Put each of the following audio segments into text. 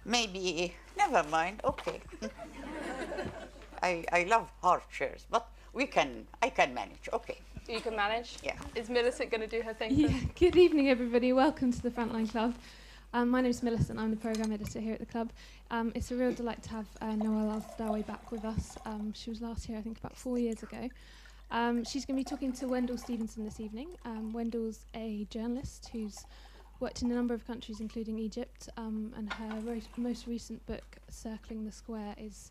Maybe, never mind, okay. I love hard chairs, but I can manage, okay. You can manage? Yeah. Is Millicent going to do her thing? Yeah. Good evening, everybody. Welcome to the Frontline Club. My name is Millicent. I'm the programme editor here at the club. It's a real delight to have Nawal El Saadawi back with us. She was last here, I think, about 4 years ago. She's going to be talking to Wendell Steavenson this evening. Wendell's a journalist who's worked in a number of countries, including Egypt, and her most recent book, Circling the Square, is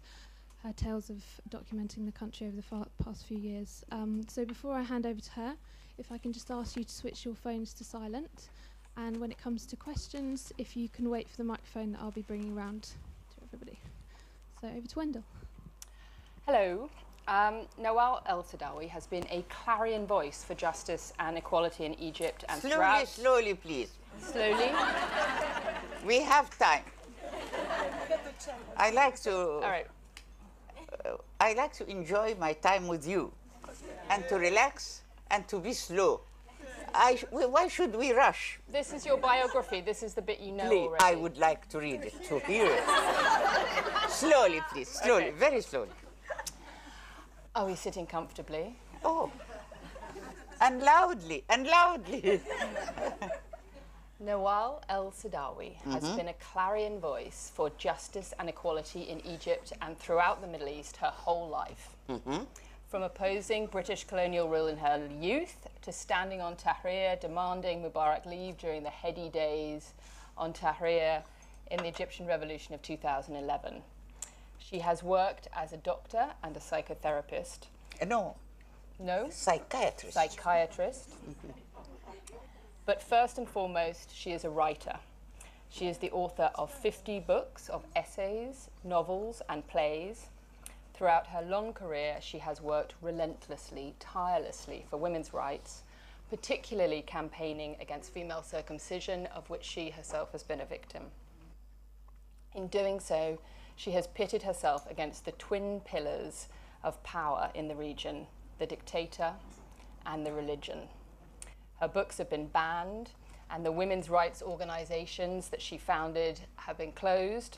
her tales of documenting the country over the past few years. So before I hand over to her, if I can just ask you to switch your phones to silent. And when it comes to questions, if you can wait for the microphone that I'll be bringing around to everybody. So over to Wendell. Hello. Nawal El Saadawi has been a clarion voice for justice and equality in Egypt and throughout... Slowly, please. Slowly? We have time. I like to... All right. I like to enjoy my time with you and to relax and to be slow. Why should we rush? This is your biography. This is the bit you know Please, already. I would like to read it, to hear it. Slowly, please, slowly, Okay. very slowly. Oh, he's sitting comfortably. Oh, and loudly, and loudly. Nawal El Saadawi has been a clarion voice for justice and equality in Egypt and throughout the Middle East her whole life. From opposing British colonial rule in her youth to standing on Tahrir, demanding Mubarak leave during the heady days on Tahrir in the Egyptian Revolution of 2011. She has worked as a doctor and a psychotherapist. No, No? psychiatrist. Psychiatrist. But first and foremost, she is a writer. She is the author of 50 books of essays, novels, and plays. Throughout her long career, she has worked relentlessly, tirelessly for women's rights, particularly campaigning against female circumcision, of which she herself has been a victim. In doing so, she has pitted herself against the twin pillars of power in the region, the dictator and the religion. Her books have been banned, and the women's rights organizations that she founded have been closed.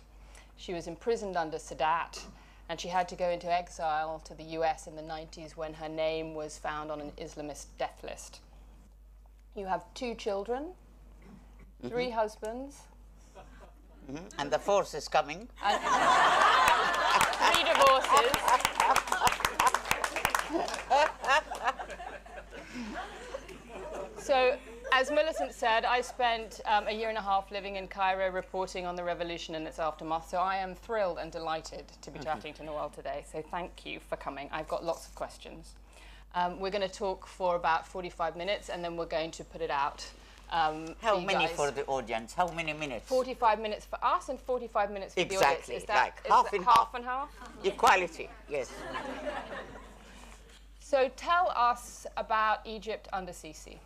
She was imprisoned under Sadat, and she had to go into exile to the US in the 90s when her name was found on an Islamist death list. You have 2 children, 3 husbands. And the fourth is coming. And 3 divorces. So, as Millicent said, I spent a year and a half living in Cairo reporting on the revolution and its aftermath, so I am thrilled and delighted to be chatting to Nawal today, so thank you for coming. I've got lots of questions. We're going to talk for about 45 minutes, and then we're going to put it out. How many for the audience? How many minutes? 45 minutes for us and 45 minutes for the audience. Exactly, Is that, like is half that and half half. and half? Equality, yes. So tell us about Egypt under Sisi.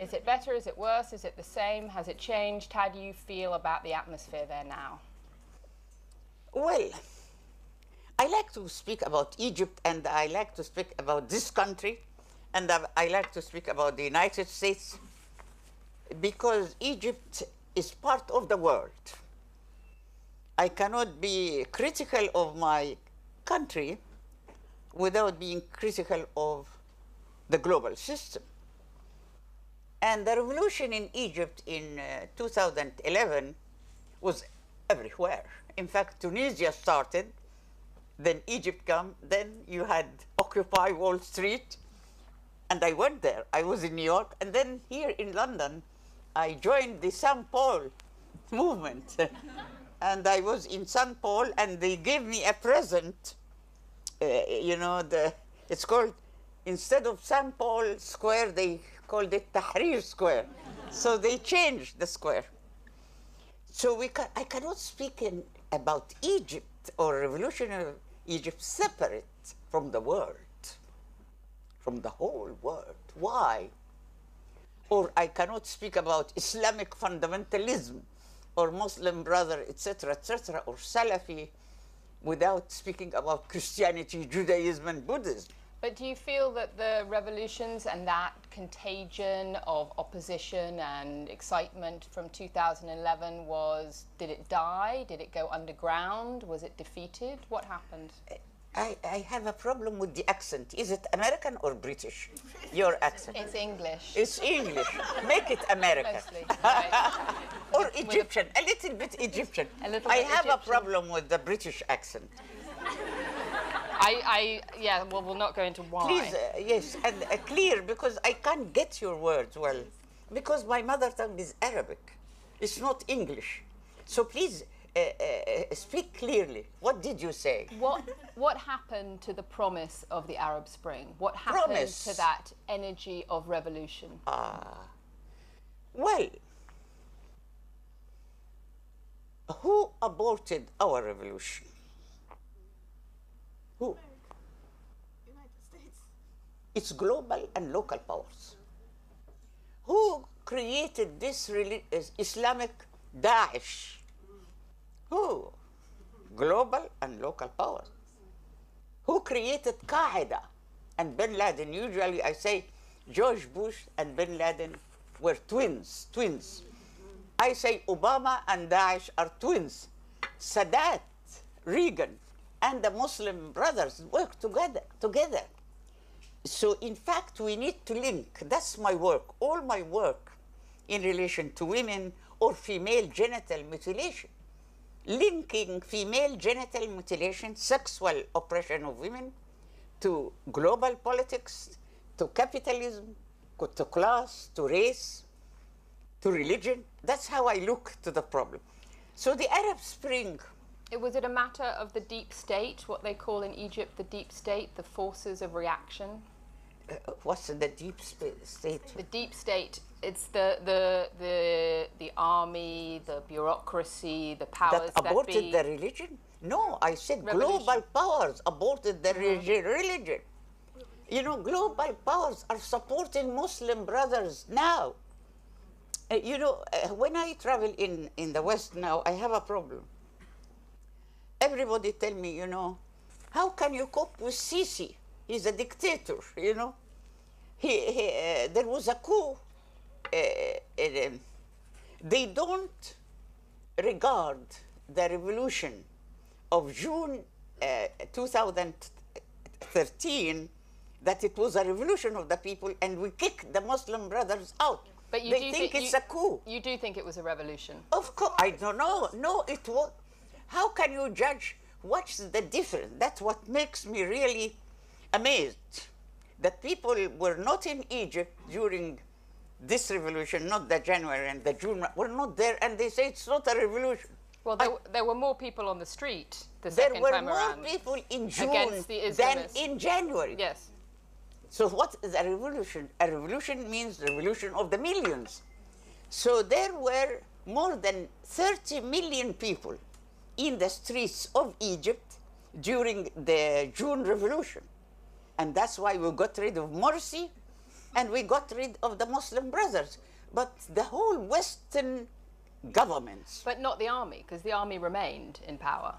Is it better? Is it worse? Is it the same? Has it changed? How do you feel about the atmosphere there now? Well, I like to speak about Egypt, and I like to speak about this country, and I like to speak about the United States, because Egypt is part of the world. I cannot be critical of my country without being critical of the global system. And the revolution in Egypt in 2011 was everywhere. In fact, Tunisia started, then Egypt came, then you had Occupy Wall Street, and I went there. I was in New York, and then here in London, I joined the St. Paul movement. And I was in St. Paul, and they gave me a present. It's called, instead of St. Paul Square, they called it Tahrir Square. So they changed the square. So I cannot speak about Egypt or revolutionary Egypt separate from the world, from the whole world. Why? Or I cannot speak about Islamic fundamentalism or Muslim brother, etc., or Salafi, without speaking about Christianity, Judaism, and Buddhism. But do you feel that the revolutions and that contagion of opposition and excitement from 2011 did it die? Did it go underground? Was it defeated? What happened? I have a problem with the accent. Is it American or British? Your accent. It's English. It's English. Make it American. Mostly, right. Or Egyptian, a little bit Egyptian. A little I bit have a Egyptian. problem with the British accent. Yeah, well, we'll not go into why. Please, yes, and clear, because I can't get your words well, because my mother tongue is Arabic. It's not English. So please, speak clearly. What did you say? What happened to the promise of the Arab Spring? What happened to that energy of revolution? Well, who aborted our revolution? Who? United States. It's global and local powers. Who created this Islamic Daesh? Who? Global and local powers. Who created Qaeda and Bin Laden? Usually I say George Bush and Bin Laden were twins. I say Obama and Daesh are twins. Sadat, Reagan, and the Muslim brothers work together. So in fact, we need to link. That's my work, all my work in relation to women or female genital mutilation. Linking female genital mutilation, sexual oppression of women, to global politics, to capitalism, to class, to race, to religion. That's how I look to the problem. So the Arab Spring. Was it a matter of the deep state, what they call in Egypt the deep state, the forces of reaction? What's the deep state? The deep state, it's the army, the bureaucracy, the powers that aborted that be. the religion? No, I said Revolution. global powers aborted the religion. You know, global powers are supporting Muslim brothers now. When I travel in the West now, I have a problem. Everybody tell me, how can you cope with Sisi? He's a dictator, There was a coup. They don't regard the revolution of June 2013 that it was a revolution of the people and we kicked the Muslim brothers out. But you They think it's a coup. You do think it was a revolution? Of course, I don't know. No, it was. How can you judge? What's the difference? That's what makes me really amazed. That people were not in Egypt during this revolution, not the January and the June, were not there, and they say it's not a revolution. Well, there were more people on the street the There second were time more around people in June against the than Islamists. in January. Yes. So what is a revolution? A revolution means revolution of the millions. So there were more than 30 million people in the streets of Egypt during the June Revolution. And that's why we got rid of Morsi and we got rid of the Muslim brothers. But the whole Western governments. But not the army, because the army remained in power.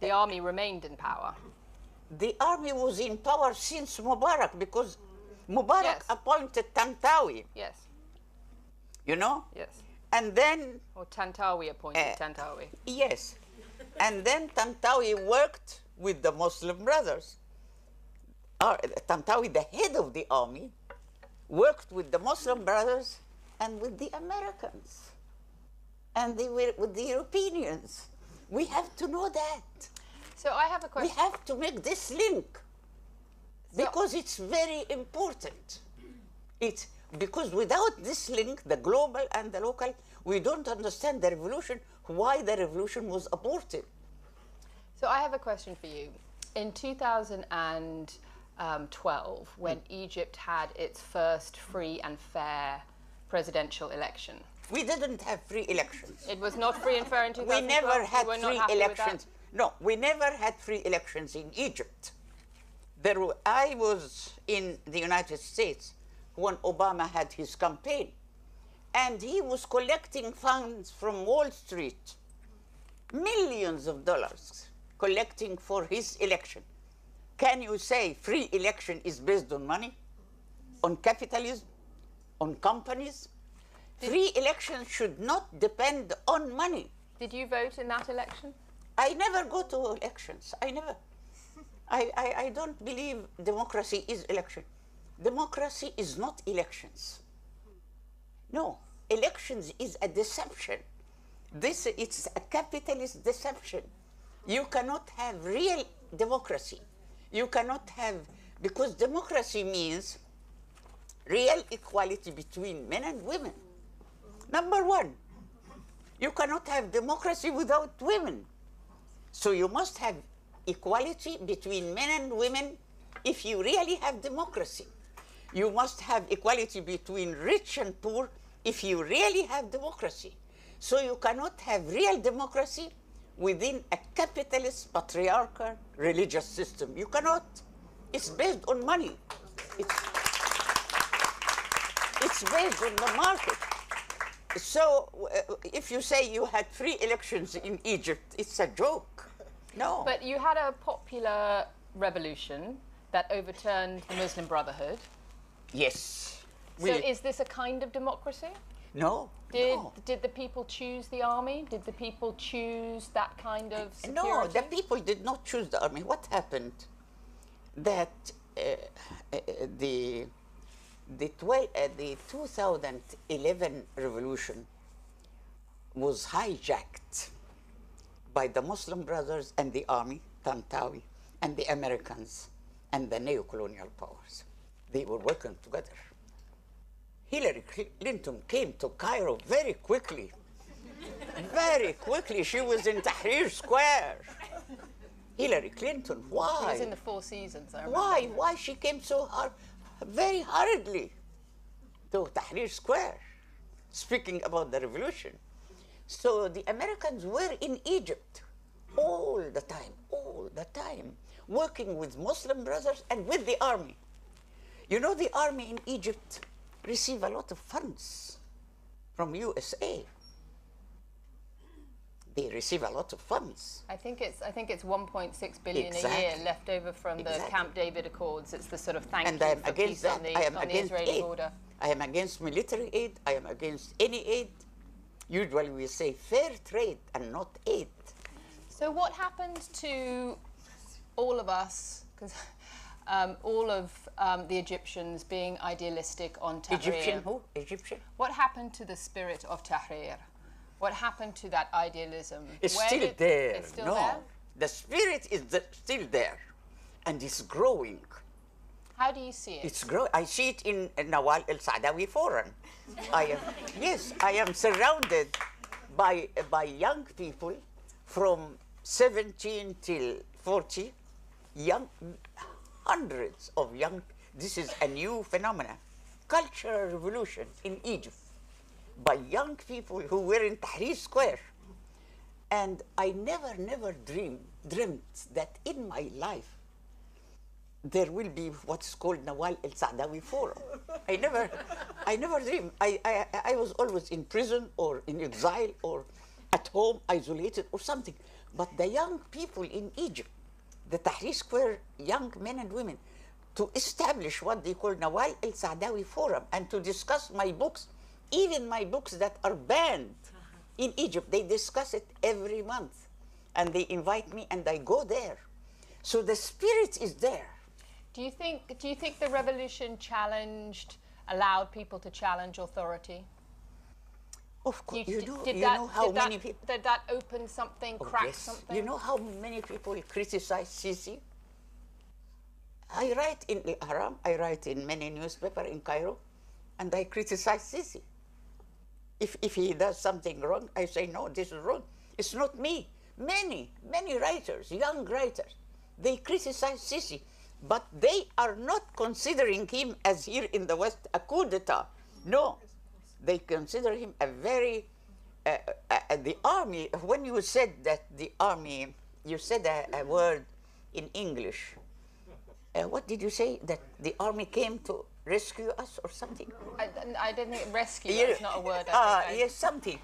The army remained in power. The army was in power since Mubarak because Mubarak Yes. appointed Tantawi, Yes. Yes. Yes. And then, Or Tantawi appointed Tantawi. yes, and then Tantawi worked with the Muslim brothers. Tantawi, the head of the army, worked with the Muslim brothers and with the Americans. And they were with the Europeans. We have to know that. So I have a We question. have to make this link because it's very important. It's because without this link, the global and the local, we don't understand the revolution, why the revolution was aborted. So I have a question for you. In 2012, when Egypt had its first free and fair presidential election, We didn't have free elections. it was not free and fair in 2012? We never had You were not free happy with that? elections. No, we never had free elections in Egypt. I was in the United States when Obama had his campaign, and he was collecting funds from Wall Street, millions of dollars collecting for his election. Can you say free election is based on money, on capitalism, on companies? Free elections should not depend on money. Did you vote in that election? I never go to elections. I never. I don't believe democracy is election. Democracy is not elections. No, elections is a deception. It's a capitalist deception. You cannot have real democracy. You cannot have, because democracy means real equality between men and women. Number one, you cannot have democracy without women. So you must have equality between men and women if you really have democracy. You must have equality between rich and poor if you really have democracy. So you cannot have real democracy within a capitalist, patriarchal, religious system. You cannot. It's based on money. It's based on the market. So if you say you had free elections in Egypt, it's a joke. No. But you had a popular revolution that overturned the Muslim Brotherhood. Yes. So is this a kind of democracy? No. Did the people choose the army? Did the people choose that kind of security? No, the people did not choose the army. What happened? That the 2011 revolution was hijacked by the Muslim Brothers and the army, Tantawi, and the Americans and the neo-colonial powers. They were working together. Hillary Clinton came to Cairo very quickly. Very quickly. She was in Tahrir Square. Hillary Clinton, why? She was in the Four Seasons, I remember. Why? Why she came so very hurriedly to Tahrir Square, speaking about the revolution? So the Americans were in Egypt all the time, working with Muslim brothers and with the army. You know, the army in Egypt receive a lot of funds from USA. They receive a lot of funds. I think it's 1.6 billion Exactly. a year left over from the Exactly. Camp David Accords. It's the sort of thank And you I am for against peace that. on the, I am on the against Israeli aid. border. I am against military aid. I am against any aid. Usually we say fair trade and not aid. So what happened to all of us, because all of the Egyptians being idealistic on Tahrir? Egyptian who? Egyptian? What happened to the spirit of Tahrir? What happened to that idealism? It's Where still there. It's still no, there? the spirit is still there, and it's growing. How do you see it? It's growing. I see it in Nawal El Saadawi Forum. Yes, I am surrounded by young people from 17 till 40, hundreds of young. This is a new phenomenon, cultural revolution in Egypt, by young people who were in Tahrir Square. And I never dreamt that in my life there will be what's called Nawal El Saadawi Forum. I never dreamed. I was always in prison or in exile or at home, isolated or something. But the young people in Egypt, the Tahrir Square young men and women, to establish what they call Nawal El Saadawi Forum and to discuss my books, even my books that are banned in Egypt, they discuss it every month. And they invite me and I go there. So the spirit is there. Do you think the revolution allowed people to challenge authority? Of course, Did that open something, crack yes. something? You know how many people criticize Sisi? I write in Al Haram, I write in many newspapers in Cairo, and I criticize Sisi. If he does something wrong, I say, no, this is wrong. It's not me. Many writers, young writers, they criticize Sisi, but they are not considering him, as here in the West, a coup d'etat. No, they consider him a very, the army, when you said that the army, you said a word in English. What did you say? That the army came to rescue us or something? I didn't think rescue is not a word. I think Yes, something.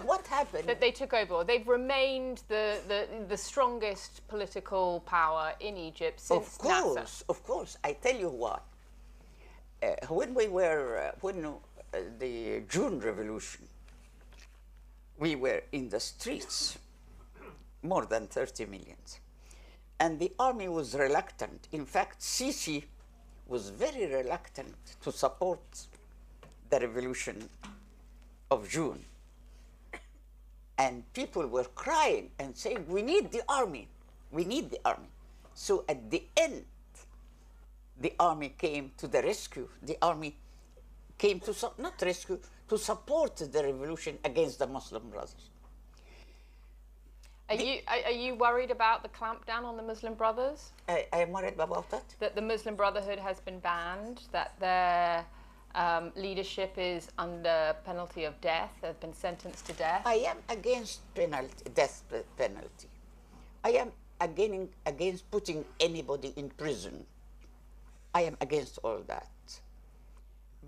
what happened? That they took over. They've remained the strongest political power in Egypt since Nasser. Of course. I tell you what. When the June Revolution, we were in the streets, more than 30 million. And the army was reluctant. In fact, Sisi was very reluctant to support the revolution of June. And people were crying and saying, we need the army. We need the army. So at the end, the army came to the rescue. The army came to, not rescue, to support the revolution against the Muslim Brothers. Are you worried about the clampdown on the Muslim Brothers? I am worried about that. That the Muslim Brotherhood has been banned, that their leadership is under penalty of death, they've been sentenced to death? I am against death penalty. I am against putting anybody in prison. I am against all that.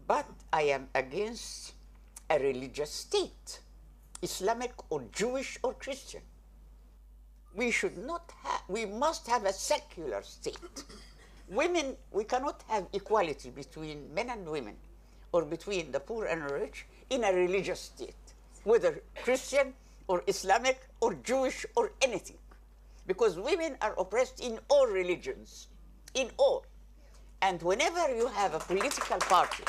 But I am against a religious state, Islamic or Jewish or Christian. We should not have, we must have a secular state. Women, we cannot have equality between men and women or between the poor and rich in a religious state, whether Christian or Islamic or Jewish or anything. Because women are oppressed in all religions, in all. And whenever you have a political party,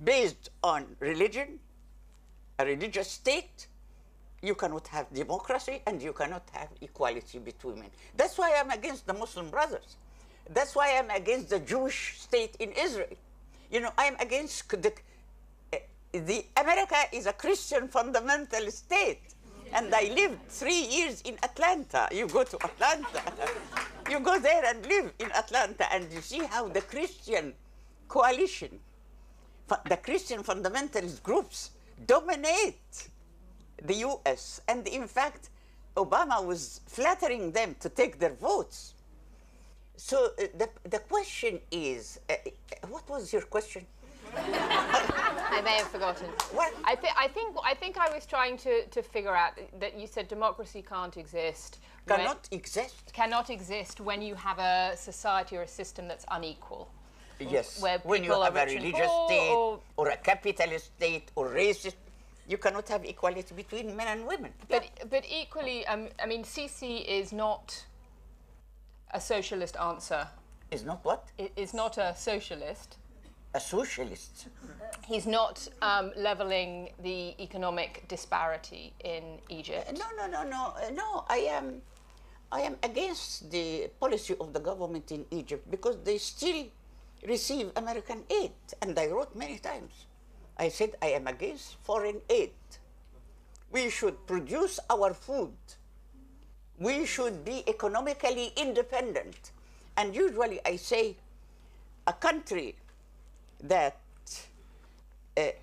based on religion, a religious state, you cannot have democracy and you cannot have equality between men. That's why I'm against the Muslim Brothers. That's why I'm against the Jewish state in Israel. You know, I'm against the America is a Christian fundamental state. And I lived 3 years in Atlanta. You go to Atlanta. You go there and live in Atlanta and you see how the Christian coalition, the Christian fundamentalist groups dominate the US. And in fact, Obama was flattering them to take their votes. So the question is, what was your question? I may have forgotten. What? I think I was trying to figure out that you said democracy can't exist. Cannot exist when you have a society or a system that's unequal. Yes. Where when you have a religious state or a capitalist state or racist, you cannot have equality between men and women. But equally, I mean, Sisi is not a socialist answer. Is not what? Is not a socialist. A socialist. He's not leveling the economic disparity in Egypt. No. I am against the policy of the government in Egypt because they still receive American aid. And I wrote many times. I said I am against foreign aid. We should produce our food. We should be economically independent. And usually I say a country that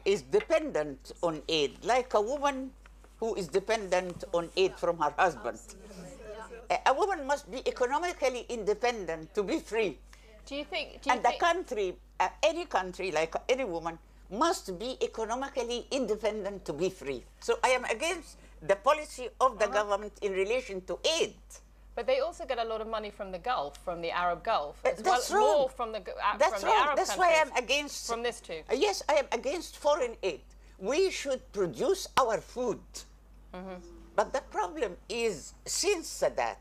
is dependent on aid, like a woman who is dependent on aid from her husband. A woman must be economically independent to be free. Any country, like any woman, must be economically independent to be free. So I am against the policy of the government in relation to aid. But they also get a lot of money from the Gulf, from the Arab Gulf. That's wrong. More from the Arab That's why I'm against. From this too. Yes, I am against foreign aid. We should produce our food. Mm-hmm. But the problem is, since that,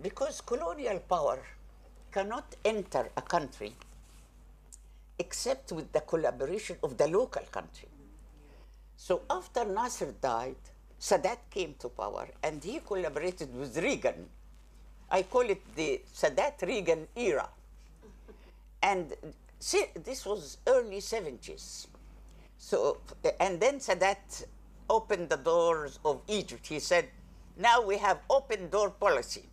because colonial power cannot enter a country except with the collaboration of the local country. So after Nasser died, Sadat came to power and he collaborated with Reagan. I call it the Sadat-Reagan era. And this was early 70s. So, and then Sadat opened the doors of Egypt. He said, now we have open door policy.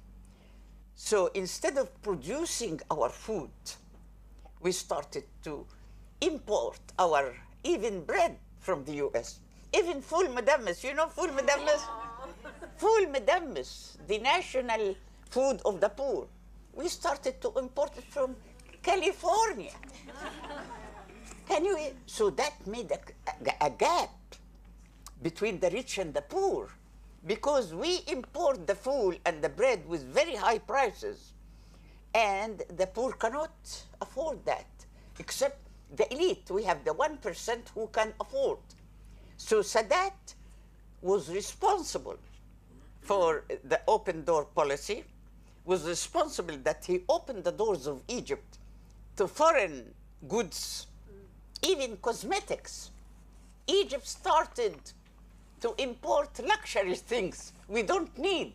So instead of producing our food, we started to import our even bread from the US. Even full medammis, you know full medammis? Full medammis, the national food of the poor. We started to import it from California. Anyway, so that made a gap between the rich and the poor, because we import the food and the bread with very high prices, and the poor cannot afford that, except the elite. We have the 1% who can afford. So Sadat was responsible for the open door policy, was responsible that he opened the doors of Egypt to foreign goods, even cosmetics. Egypt started to import luxury things we don't need,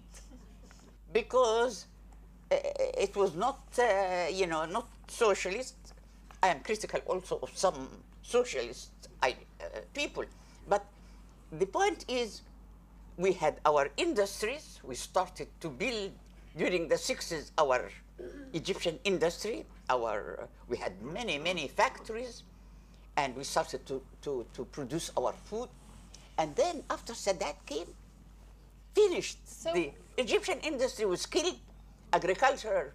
because it was not, not socialist. I am critical also of some socialist people. But the point is, we had our industries. We started to build during the 60s our Egyptian industry. We had many, many factories, and we started to produce our food. And then after Sadat came, finished. So the Egyptian industry was killed, agricultural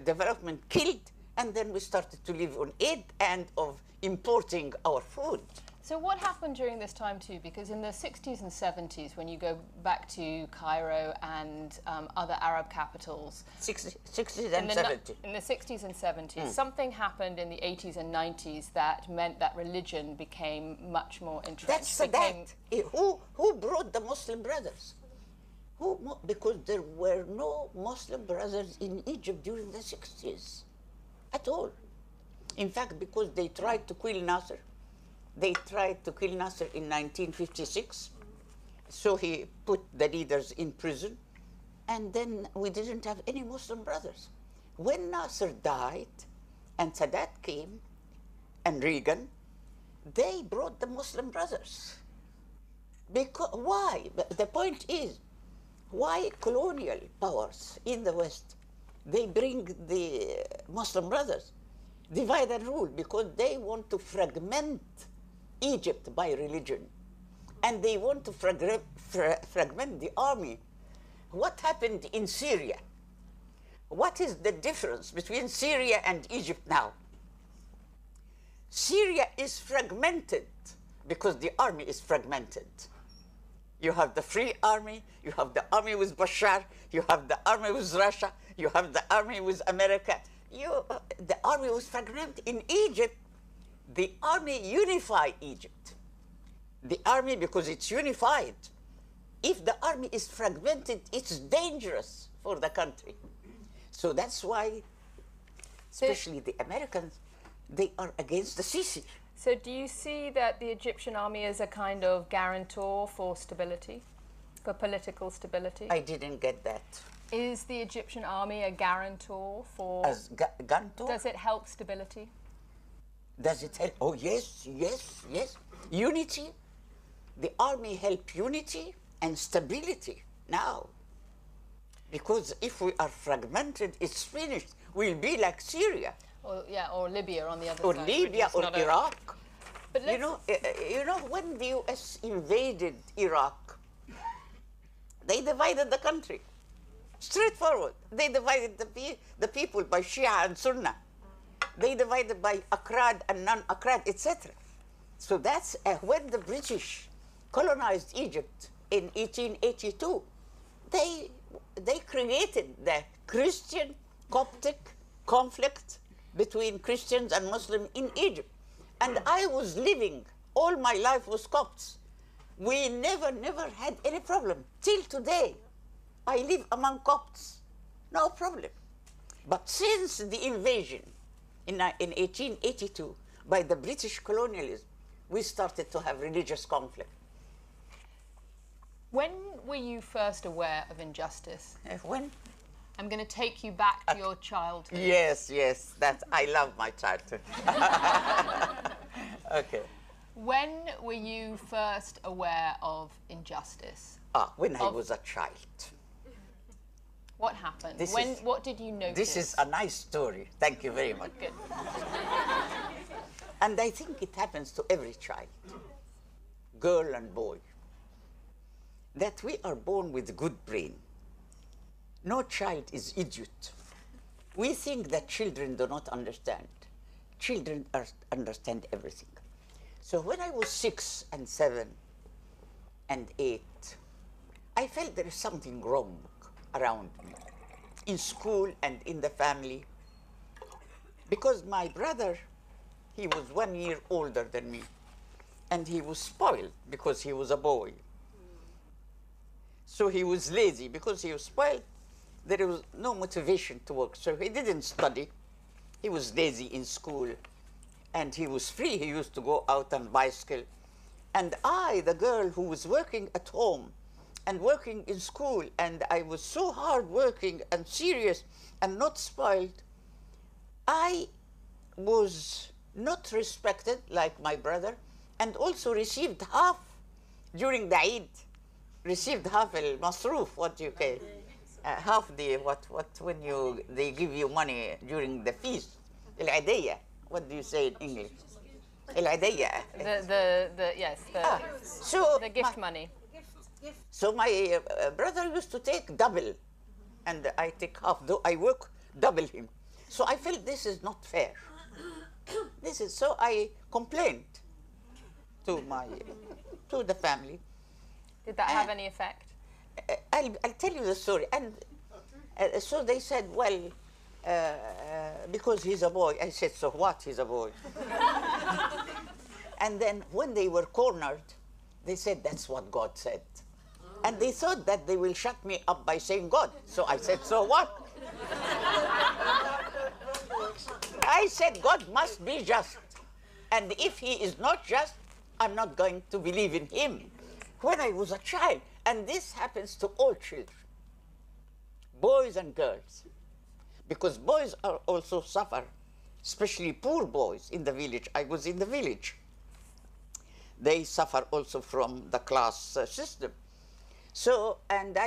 development killed, and then we started to live on aid and of importing our food. So what happened during this time too? Because in the 60s and 70s, when you go back to Cairo and other Arab capitals, 60s and 70s. In the 60s and 70s, something happened in the 80s and 90s that meant that religion became much more entrenched. That's Sadat. Who brought the Muslim brothers? Because there were no Muslim brothers in Egypt during the 60s at all. In fact, because they tried to kill Nasser. They tried to kill Nasser in 1956, so he put the leaders in prison, and then we didn't have any Muslim brothers. When Nasser died and Sadat came and Reagan, they brought the Muslim brothers. Why? The point is, why colonial powers in the West, they bring the Muslim brothers? Divide and rule, because they want to fragment Egypt by religion, and they want to fragment the army. What happened in Syria? What is the difference between Syria and Egypt now? Syria is fragmented because the army is fragmented. You have the Free Army, you have the army with Bashar, you have the army with Russia, you have the army with America. The army was fragmented. In Egypt, the army unified Egypt. The army, because it's unified. If the army is fragmented, it's dangerous for the country. So that's why, especially the Americans, they are against the Sisi. So do you see that the Egyptian army is a kind of guarantor for stability, for political stability? I didn't get that. Is the Egyptian army a guarantor for... As guarantor? Does it help stability? Does it help? Oh, yes, yes, yes. Unity. The army help unity and stability now. Because if we are fragmented, it's finished. We'll be like Syria. Or Libya on the other or side. Or Libya or Iraq. But you know, when the US invaded Iraq, they divided the country. Straightforward. They divided the people by Shia and Sunni. They divided by Akrad and non-Akrad, etc. So that's when the British colonized Egypt in 1882. They created the Christian Coptic conflict between Christians and Muslims in Egypt. And I was living, all my life with Copts. We never had any problem. Till today, I live among Copts, no problem. But since the invasion in 1882 by the British colonialism, we started to have religious conflict. When were you first aware of injustice? When? I'm going to take you back to your childhood. Yes, I love my childhood. Okay. When were you first aware of injustice? When I was a child. What happened? What did you notice? This is a nice story. Thank you very much. Good. And I think it happens to every child, girl and boy, that we are born with a good brain. No child is idiot. We think that children do not understand. children understand everything. So when I was 6 and 7 and 8, I felt there is something wrong around me, in school and in the family, because my brother, he was 1 year older than me, and he was spoiled because he was a boy. So he was lazy because he was spoiled. There was no motivation to work, so he didn't study. He was lazy in school, and he was free. He used to go out on bicycle. And I, the girl who was working at home and working in school, and I was so hard working and serious and not spoiled, I was not respected like my brother, and also received half during the Eid, received half al-masroof, what you call, half the, what when they give you money during the feast, al-adiyya, what do you say in English? Al-adiyya. Yes, So the gift money. So my brother used to take double, and I take half, though I work double him. So I felt this is not fair. So I complained to the family. Did that have any effect? I'll tell you the story. And so they said, well, because he's a boy. I said, so what, he's a boy? And then when they were cornered, they said, that's what God said. And they thought that they will shut me up by saying God. So I said, so what? I said, God must be just. And if he is not just, I'm not going to believe in him. When I was a child, and this happens to all children, boys and girls, because boys are also suffer, especially poor boys in the village. I was in the village. They suffer also from the class system. So, and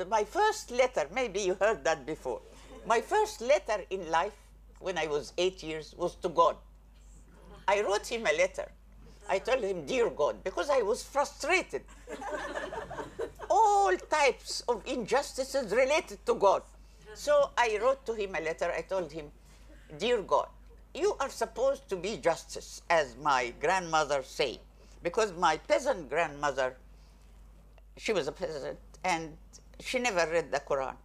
my first letter, maybe you heard that before, my first letter in life when I was 8 years was to God. I wrote him a letter. I told him, dear God, because I was frustrated. All types of injustices related to God. So I wrote to him a letter. I told him, dear God, you are supposed to be justice, as my grandmother said, because my peasant grandmother, she was a peasant, and she never read the Quran.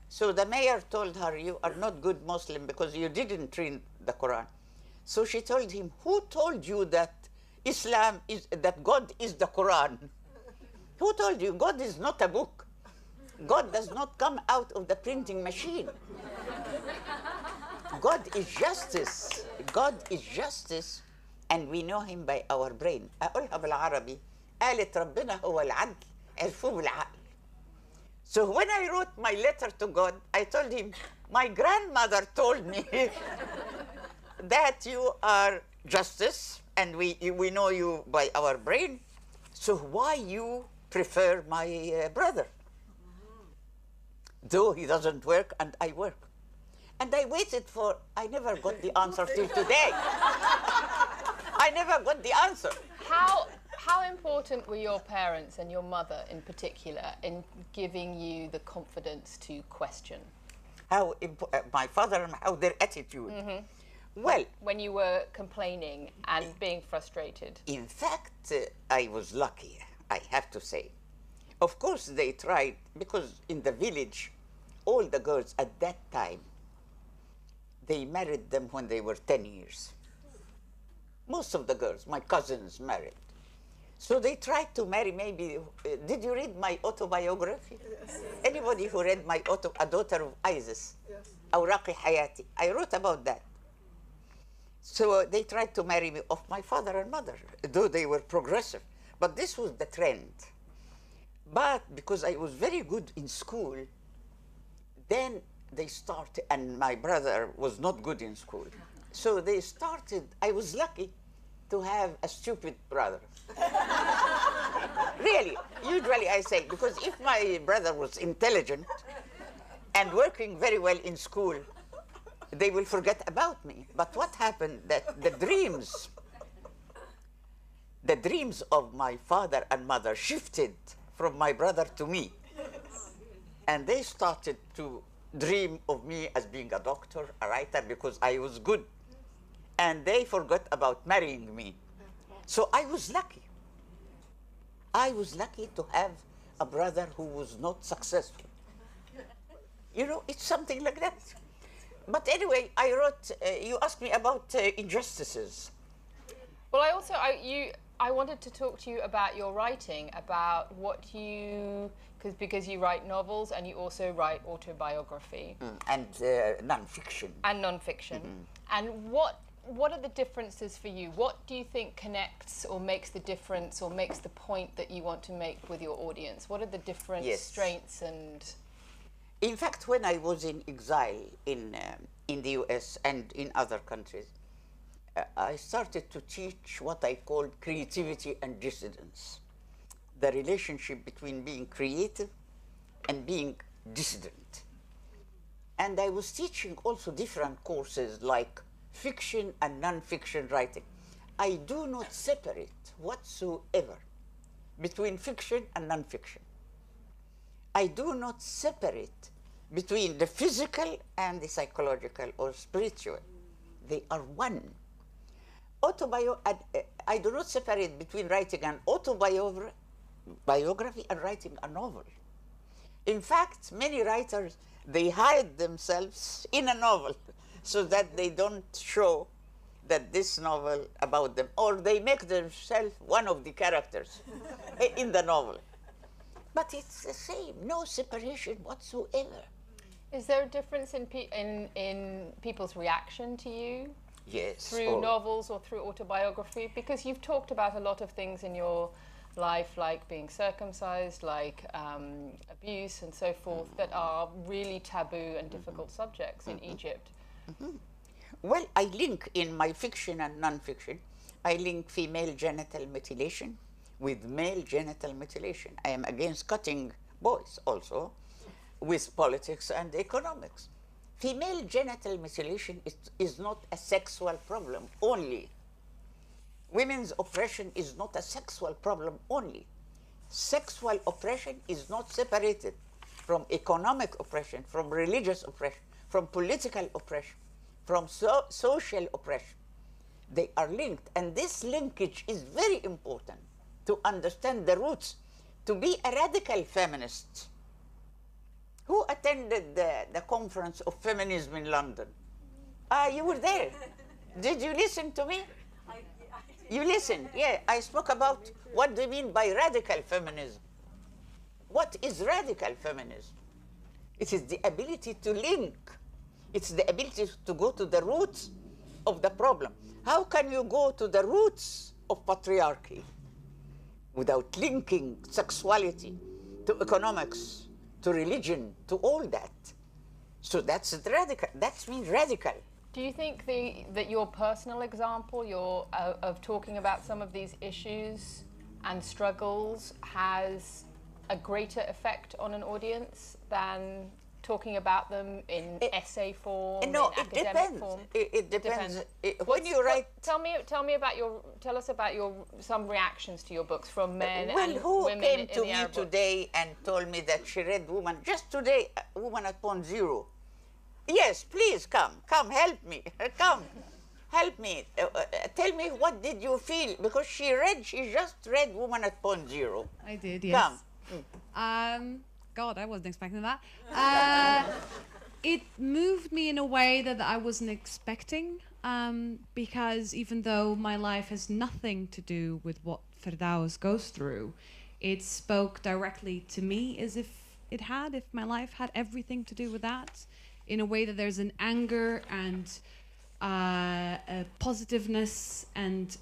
So the mayor told her, you are not good Muslim because you didn't read the Quran. So she told him, who told you that that God is the Quran? Who told you? God is not a book. God does not come out of the printing machine. God is justice. God is justice, and we know him by our brain. أقولها بالعربي. قالت ربنا هو العدل. عرفوه بالعقل. So when I wrote my letter to God, I told him, my grandmother told me that you are justice, and we know you by our brain. So why you prefer my brother? Though he doesn't work and I work. And I waited I never got the answer till today. I never got the answer. How important were your parents and your mother in particular in giving you the confidence to question? My father, how their attitude. Mm-hmm. Well, when you were complaining and being frustrated. In fact, I was lucky, I have to say. Of course, they tried, because in the village, all the girls at that time, they married them when they were 10 years. Most of the girls, my cousins, married. So they tried to marry, maybe, did you read my autobiography? Yes. Anybody who read my A Daughter of Isis? Yes. Awraqi Hayati. I wrote about that. So they tried to marry me off my father and mother, though they were progressive. But this was the trend. But because I was very good in school, then they started, and my brother was not good in school. So they started, I was lucky to have a stupid brother. Really, usually I say, because if my brother was intelligent and working very well in school, they will forget about me. But what happened, that the dreams of my father and mother shifted from my brother to me. And they started to dream of me as being a doctor, a writer, because I was good. and they forgot about marrying me. So I was lucky. I was lucky to have a brother who was not successful. You know, it's something like that. But anyway, I wrote, you asked me about injustices. Well, I wanted to talk to you about your writing, about what you, because you write novels and you also write autobiography. And non-fiction. And non-fiction. And what are the differences for you? What do you think connects or makes the difference or makes the point that you want to make with your audience? What are the different strengths and... In fact, when I was in exile in the US and in other countries, I started to teach what I called creativity and dissidence, the relationship between being creative and being dissident. And I was teaching also different courses like fiction and non-fiction writing. I do not separate whatsoever between fiction and non-fiction. I do not separate between the physical and the psychological or spiritual. They are one. I do not separate between writing an autobiography and writing a novel. In fact, many writers, they hide themselves in a novel so that they don't show that this novel about them, or they make themselves one of the characters in the novel. But it's the same, no separation whatsoever. Is there a difference in people's reaction to you? Yes. Through novels or through autobiography? Because you've talked about a lot of things in your life, like being circumcised, like abuse and so forth, that are really taboo and difficult subjects in Egypt. Well, I link in my fiction and non-fiction, I link female genital mutilation with male genital mutilation. I am against cutting boys also with politics and economics. Female genital mutilation is not a sexual problem only. Women's oppression is not a sexual problem only. Sexual oppression is not separated from economic oppression, from religious oppression, from political oppression, from social oppression. They are linked, and this linkage is very important to understand the roots. To be a radical feminist, who attended the conference of feminism in London? You were there. Did you listen to me? You listened, yeah. I spoke about what do you mean by radical feminism. What is radical feminism? It is the ability to link. It's the ability to go to the roots of the problem. How can you go to the roots of patriarchy without linking sexuality to economics, to religion, to all that? So that's radical. That means radical. Do you think that your personal example of talking about some of these issues and struggles has a greater effect on an audience than talking about them in essay form, no, in it academic depends. form? It depends. When you write, tell us about some reactions to your books from men and who women came in to the me Arab world? today and told me that she read Woman, just today, Woman at Point Zero. Yes, please come, help me, come, help me. Tell me, what did you feel? Because she just read Woman at Point Zero. I did, yes. Come. God, I wasn't expecting that. It moved me in a way that I wasn't expecting, because even though my life has nothing to do with what Firdaus goes through, it spoke directly to me as if my life had everything to do with that, in a way that there's an anger and a positiveness and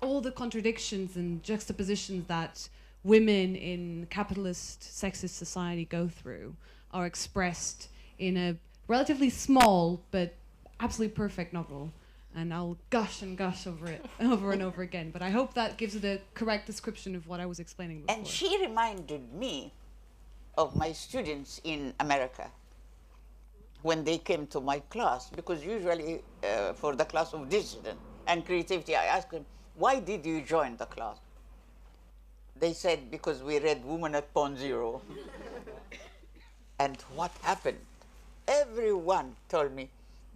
all the contradictions and juxtapositions that women in capitalist sexist society go through are expressed in a relatively small but absolutely perfect novel. And I'll gush and gush over it over and over again. But I hope that gives it a correct description of what I was explaining before. And she reminded me of my students in America when they came to my class, because usually for the class of dissident and creativity, I asked them, why did you join the class? They said, because we read Woman at Point Zero. And what happened? Everyone told me,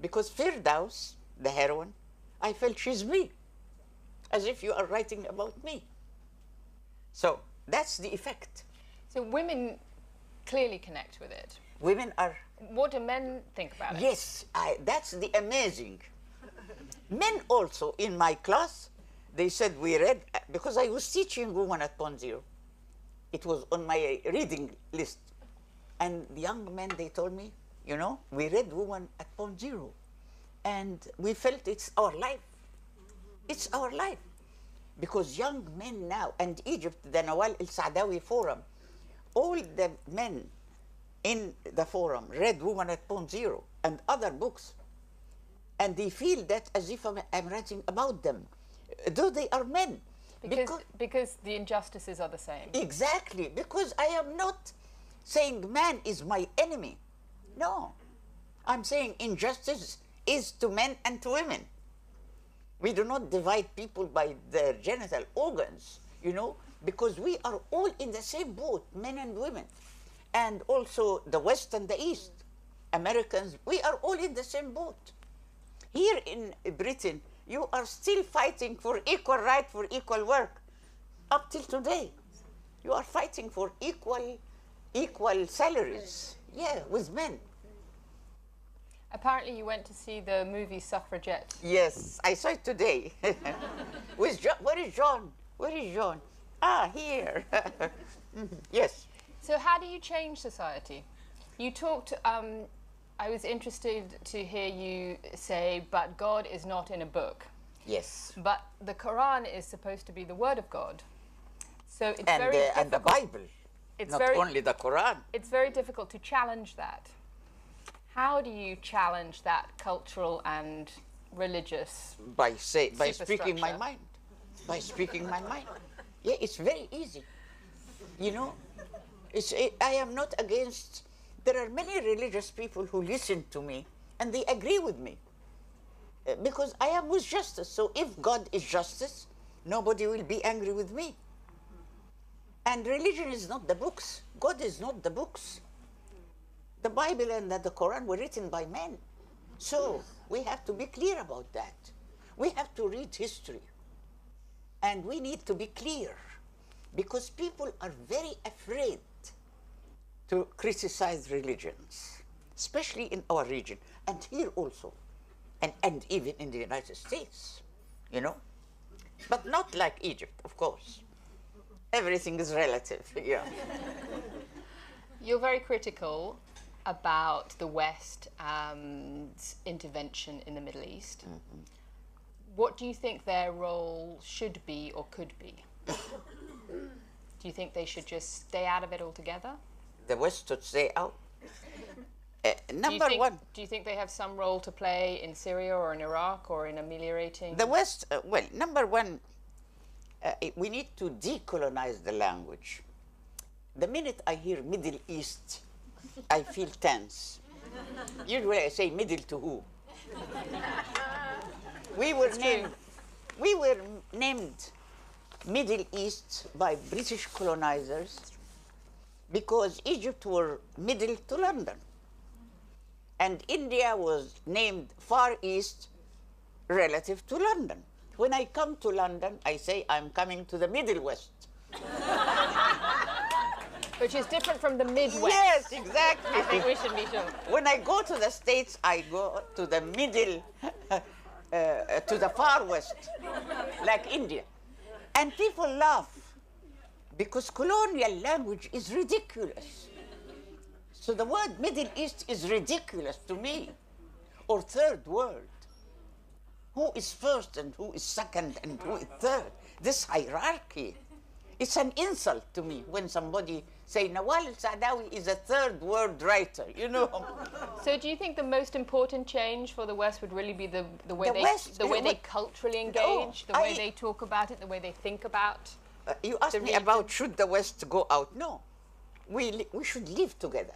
because Firdaus, the heroine, I felt she's me, as if you are writing about me. So that's the effect. So women clearly connect with it. Women are, What do men think about it? yes, that's the amazing. Men also in my class, they said we read, because I was teaching Woman at Pond Zero. It was on my reading list. And the young men, they told me, you know, we read Woman at Pond Zero. And we felt it's our life. It's our life. Because young men now, and Egypt, the Nawal El Saadawi Forum, all the men in the forum read Woman at Pond Zero and other books. And they feel that as if I'm writing about them, though they are men. Because the injustices are the same. Exactly, because I am not saying man is my enemy. No, I'm saying injustice is to men and to women. We do not divide people by their genital organs, you know, because we are all in the same boat, men and women. And also the West and the East, Americans, we are all in the same boat. Here in Britain, you are still fighting for equal right for equal work. Up till today, you are fighting for equal salaries. Yeah, with men. Apparently you went to see the movie Suffragette. Yes, I saw it today. With John. Where is John? Where is John? Ah, here. Yes. So how do you change society? You talked, I was interested to hear you say, but God is not in a book. Yes. But the Quran is supposed to be the word of God. So it's And, very difficult. and the Bible, It's not very, only the Quran. It's very difficult to challenge that. How do you challenge that cultural and religious? By speaking my Superstructure. mind. By speaking my mind. Yeah, it's very easy. You know, I am not against. There are many religious people who listen to me and they agree with me because I am with justice. So if God is justice, nobody will be angry with me. And religion is not the books. God is not the books. The Bible and the Quran were written by men. So we have to be clear about that. We have to read history. And we need to be clear because people are very afraid to criticize religions, especially in our region and here also, and even in the United States, you know. But not like Egypt, of course. Everything is relative, yeah. You're very critical about the West and intervention in the Middle East. Mm-hmm. What do you think their role should be or could be? Do you think they should just stay out of it altogether? The West should stay out. Do you think they have some role to play in Syria or in Iraq or in ameliorating? The West, well, number one, we need to decolonize the language. The minute I hear Middle East, I feel tense. Usually I say middle to who? We were named Middle East by British colonizers because Egypt were middle to London. And India was named Far East relative to London. When I come to London, I say I'm coming to the Middle West. Which is different from the Midwest. Yes, exactly. I think we should be sure. When I go to the States, I go to the middle, to the far west, like India. And people laugh because colonial language is ridiculous. So the word Middle East is ridiculous to me, or third world. Who is first and who is second and who is third? This hierarchy, it's an insult to me when somebody say Nawal El Saadawi is a third world writer, you know. So do you think the most important change for the West would really be the way The they West, culturally engage, the way they talk about it, the way they think about? You asked me about should the West go out. No, we should live together.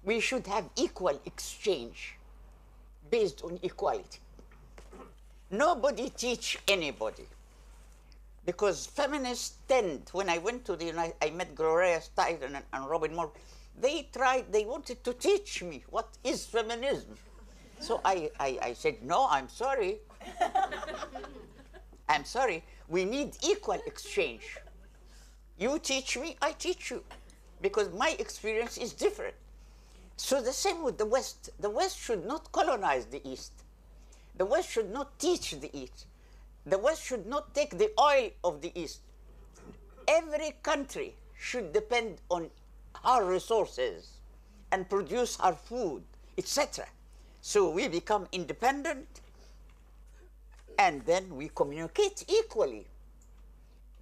We should have equal exchange based on equality. Nobody teach anybody. Because feminists tend, when I went to the United, I met Gloria Steinem and Robin Moore, they wanted to teach me what is feminism. So I said, no, I'm sorry, I'm sorry, we need equal exchange. You teach me, I teach you, because my experience is different. So the same with the West. The West should not colonize the East. The West should not teach the East. The West should not take the oil of the East. Every country should depend on our resources and produce our food, etc. So we become independent, and then we communicate equally.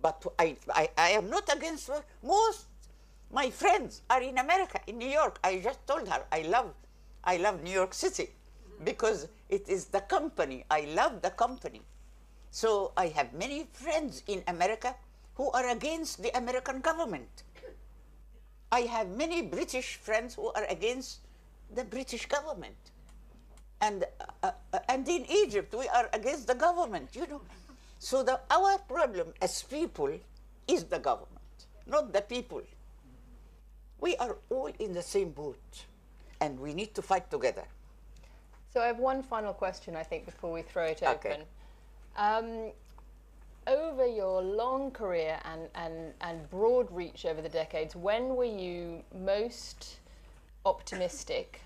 But I am not against most. My friends are in America, in New York. I just told her I love New York City because it is the company. I love the company. So I have many friends in America who are against the American government. I have many British friends who are against the British government. And in Egypt, we are against the government, you know. So our problem as people is the government, not the people. We are all in the same boat, and we need to fight together. So I have one final question, I think, before we throw it Okay. open. Over your long career and broad reach over the decades, when were you most optimistic?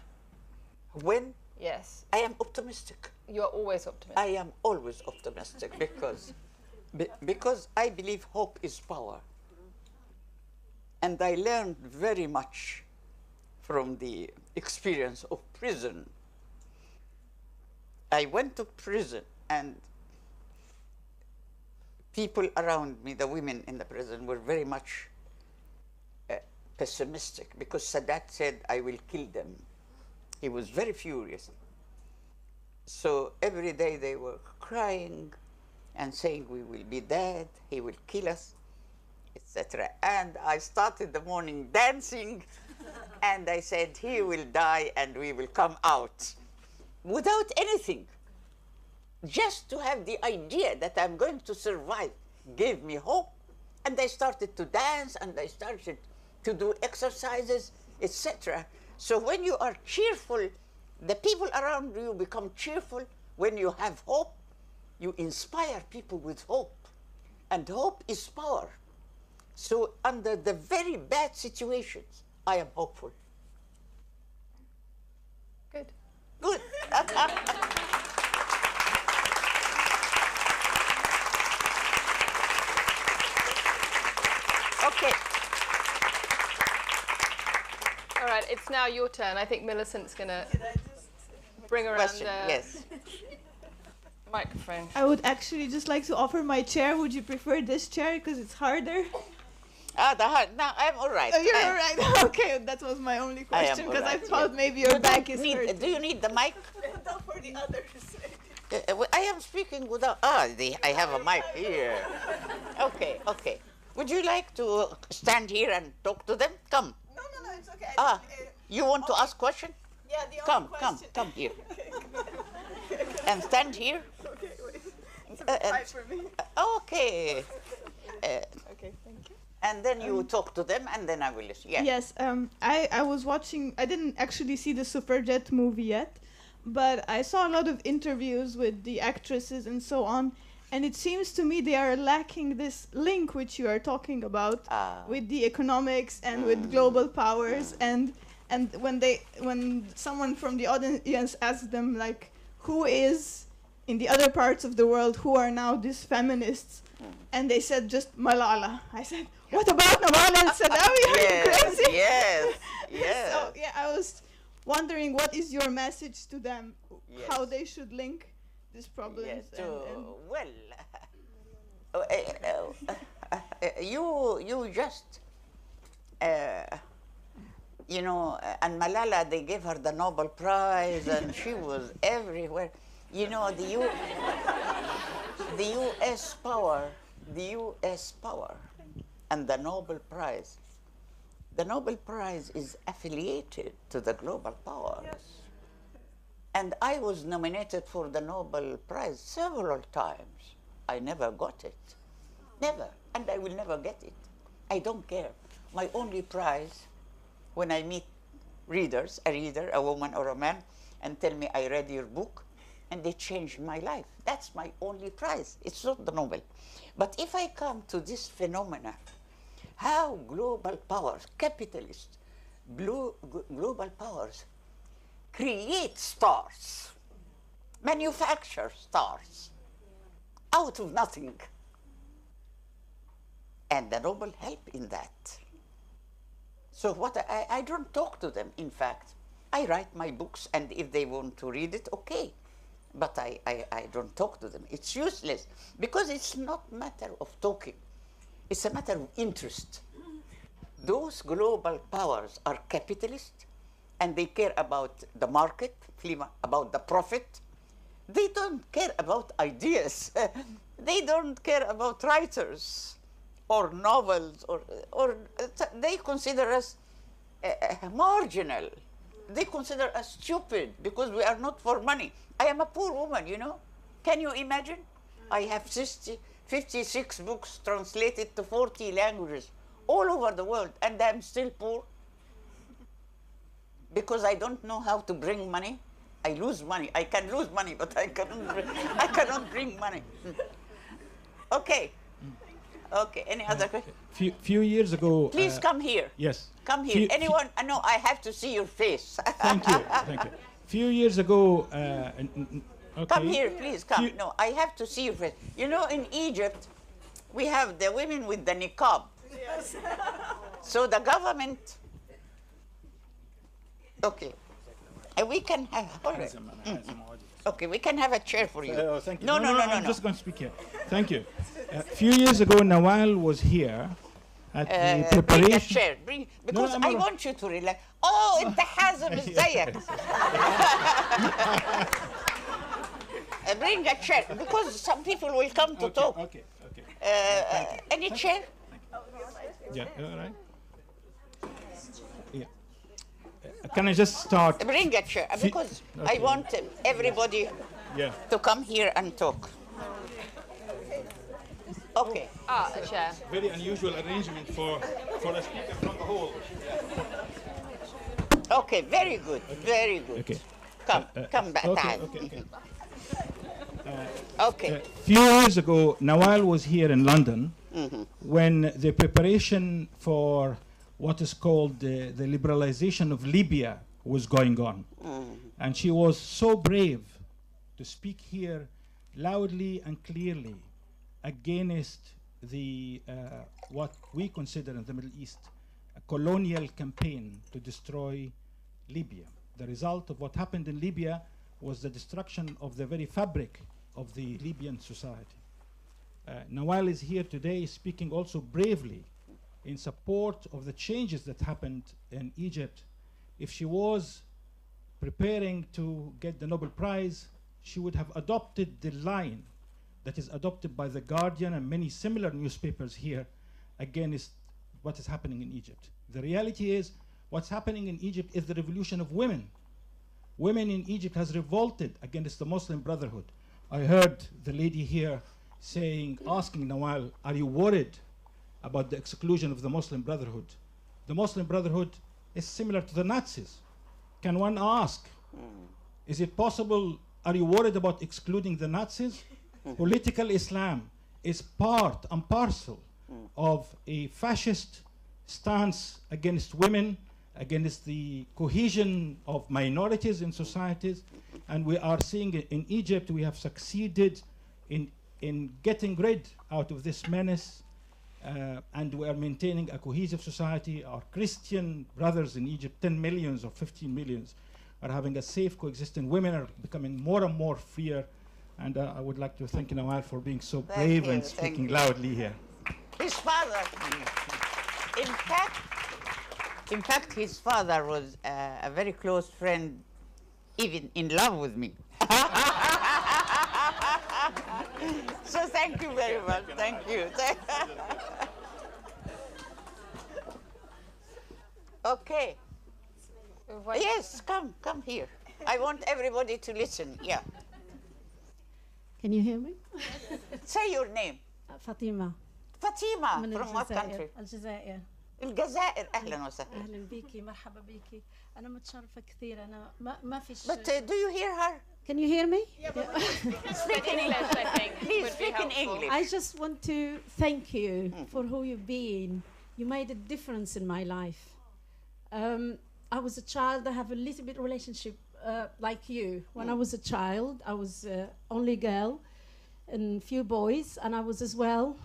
When Yes, I am optimistic, you're always optimistic. I am always optimistic because I believe hope is power. And I learned very much from the experience of prison. I went to prison, and people around me, the women in the prison, were very much pessimistic because Sadat said, I will kill them. He was very furious. So every day they were crying and saying, we will be dead, he will kill us, etc. And I started the morning dancing, and I said, he will die and we will come out. Without anything. Just to have the idea that I'm going to survive gave me hope. And I started to dance, and I started to do exercises, etc. So when you are cheerful, the people around you become cheerful. When you have hope, you inspire people with hope. And hope is power. So under the very bad situations, I am hopeful. Good. Good. Okay. All right, it's now your turn. I think Millicent's going to bring around Question, the yes. microphone. I would actually just like to offer my chair. Would you prefer this chair because it's harder? No, I'm all right. Oh, you're all right. Okay, that was my only I am question because I alright, thought maybe your back is Do hurting. you need the mic? No, for the others. I am speaking without. I have a mic here. Okay, okay. Would you like to stand here and talk to them? Come. No, it's okay. You want to ask question? Yeah, the Come here. And stand here. Okay, wait. Uh, For me. Okay. Okay, thank you. And then you talk to them, and then I will listen. Yeah. Yes, I was watching, I didn't actually see the Suffragette movie yet, but I saw a lot of interviews with the actresses and so on, and it seems to me they are lacking this link which you are talking about with the economics and with global powers, and when someone from the audience asks them like who is in the other parts of the world who are now these feminists, and they said just Malala. I said, what about Nawal El Saadawi? Are you crazy? Yes. So yeah, I was wondering what is your message to them, Yes. how they should link these problems. Yes. and You just, and Malala, they gave her the Nobel Prize, and she was everywhere. You know, the U.S. power, and the Nobel Prize. The Nobel Prize is affiliated to the global powers. Yes. And I was nominated for the Nobel Prize several times. I never got it. Never. And I will never get it. I don't care. My only prize, when I meet readers, a reader, a woman or a man, and tell me I read your book, and they changed my life. That's my only prize. It's not the Nobel. But if I come to this phenomena, how global powers, capitalist, global powers, create stars, manufacture stars out of nothing. And the Nobel help in that. So what I don't talk to them, in fact. I write my books, and if they want to read it, okay. But I don't talk to them. It's useless, because it's not a matter of talking. It's a matter of interest. Those global powers are capitalist, and they care about the market, about the profit. They don't care about ideas. They don't care about writers or novels, or they consider us marginal. They consider us stupid because we are not for money. I am a poor woman, you know. Can you imagine? I have 56 books translated to 40 languages all over the world, and I'm still poor because I don't know how to bring money. I lose money. I can lose money, but I cannot bring money. Okay. Okay. Any other question? Few years ago. Please come here. Yes. Come here. Anyone? No, I have to see your face. Thank you. Thank you. Few years ago. Okay. Come here, please. Come. No, I have to see your face. You know, in Egypt, we have the women with the niqab. Yes. So the government. Okay. We can have. Okay, we can have a chair for you. Thank you. No. I'm just going to speak here. Thank you. A few years ago, Nawal was here at the preparation. Bring a chair. Because I want you to relax. Oh, انت حازم ازيك. Bring a chair, because some people will come to talk. Okay. Any chair? Yeah, all right. Yeah. Can I just start? Bring a chair, because I want everybody to come here and talk. Okay. A chair. Very unusual arrangement for a speaker from the hall. Okay, very good, very good. Okay. Come back. Okay. Okay. Few years ago, Nawal was here in London when the preparation for what is called the liberalization of Libya was going on. And she was so brave to speak here loudly and clearly against the what we consider in the Middle East a colonial campaign to destroy Libya. The result of what happened in Libya was the destruction of the very fabric of the Libyan society. Nawal is here today speaking also bravely in support of the changes that happened in Egypt. If she was preparing to get the Nobel Prize, she would have adopted the line that is adopted by The Guardian and many similar newspapers here against what is happening in Egypt. The reality is, what's happening in Egypt is the revolution of women. Women in Egypt has revolted against the Muslim Brotherhood. I heard the lady here asking Nawal, are you worried about the exclusion of the Muslim Brotherhood? The Muslim Brotherhood is similar to the Nazis. Can one ask, is it possible, are you worried about excluding the Nazis? Political Islam is part and parcel of a fascist stance against women, against the cohesion of minorities in societies. And we are seeing it in Egypt, we have succeeded in getting rid out of this menace, and we are maintaining a cohesive society. Our Christian brothers in Egypt, 10 millions or 15 millions, are having a safe coexistence. Women are becoming more and more freer. And I would like to thank Nawal for being so brave and speaking loudly here. His father, in fact, his father was a very close friend, even in love with me. So thank you very much. Thank you. Okay. Yes, come here. I want everybody to listen. Yeah. Can you hear me? Say your name. فاطمة. Fatima. من From what country? الجزائر. الجزائر. أهلا وسهلا. أهلا بيكي مرحبا بيكي. أنا متشرفة كثير. أنا ما فيش. But do you hear her? Can you hear me? Speak English, I think. Please would be speak in helpful. English. I just want to thank you for who you've been. You made a difference in my life. I was a child. I have a little bit relationship like you. When I was a child, I was only girl and few boys, and I was as well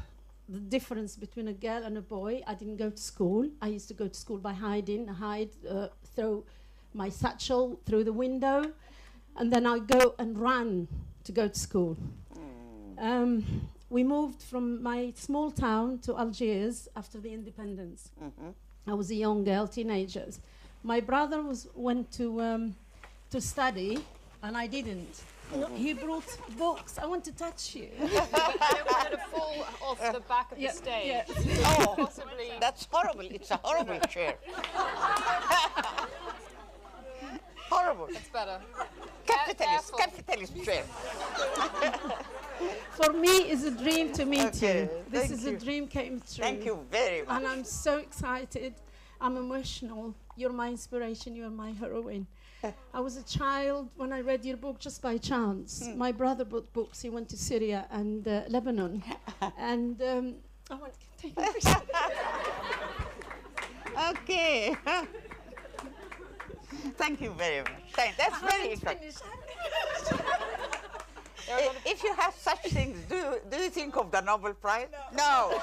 the difference between a girl and a boy. I didn't go to school. I used to go to school by hide, throw my satchel through the window, and then I go and run to go to school. We moved from my small town to Algiers after the independence. I was a young girl, teenagers. My brother went to study, and I didn't. He brought books. I want to touch you. I don't want it to fall off the back of the stage. Oh, Possibly. that's horrible. It's a horrible chair. Horrible. It's better. Capitalist chair. For me, it's a dream to meet Okay, you. This thank is you. a dream came true. Thank you very much. And I'm so excited. I'm emotional. You're my inspiration. You're my heroine. I was a child when I read your book just by chance. My brother bought books. He went to Syria and Lebanon. And I want to take a picture. Okay. Thank you very much. That's very interesting. If you have such things, do you think of the Nobel Prize? No.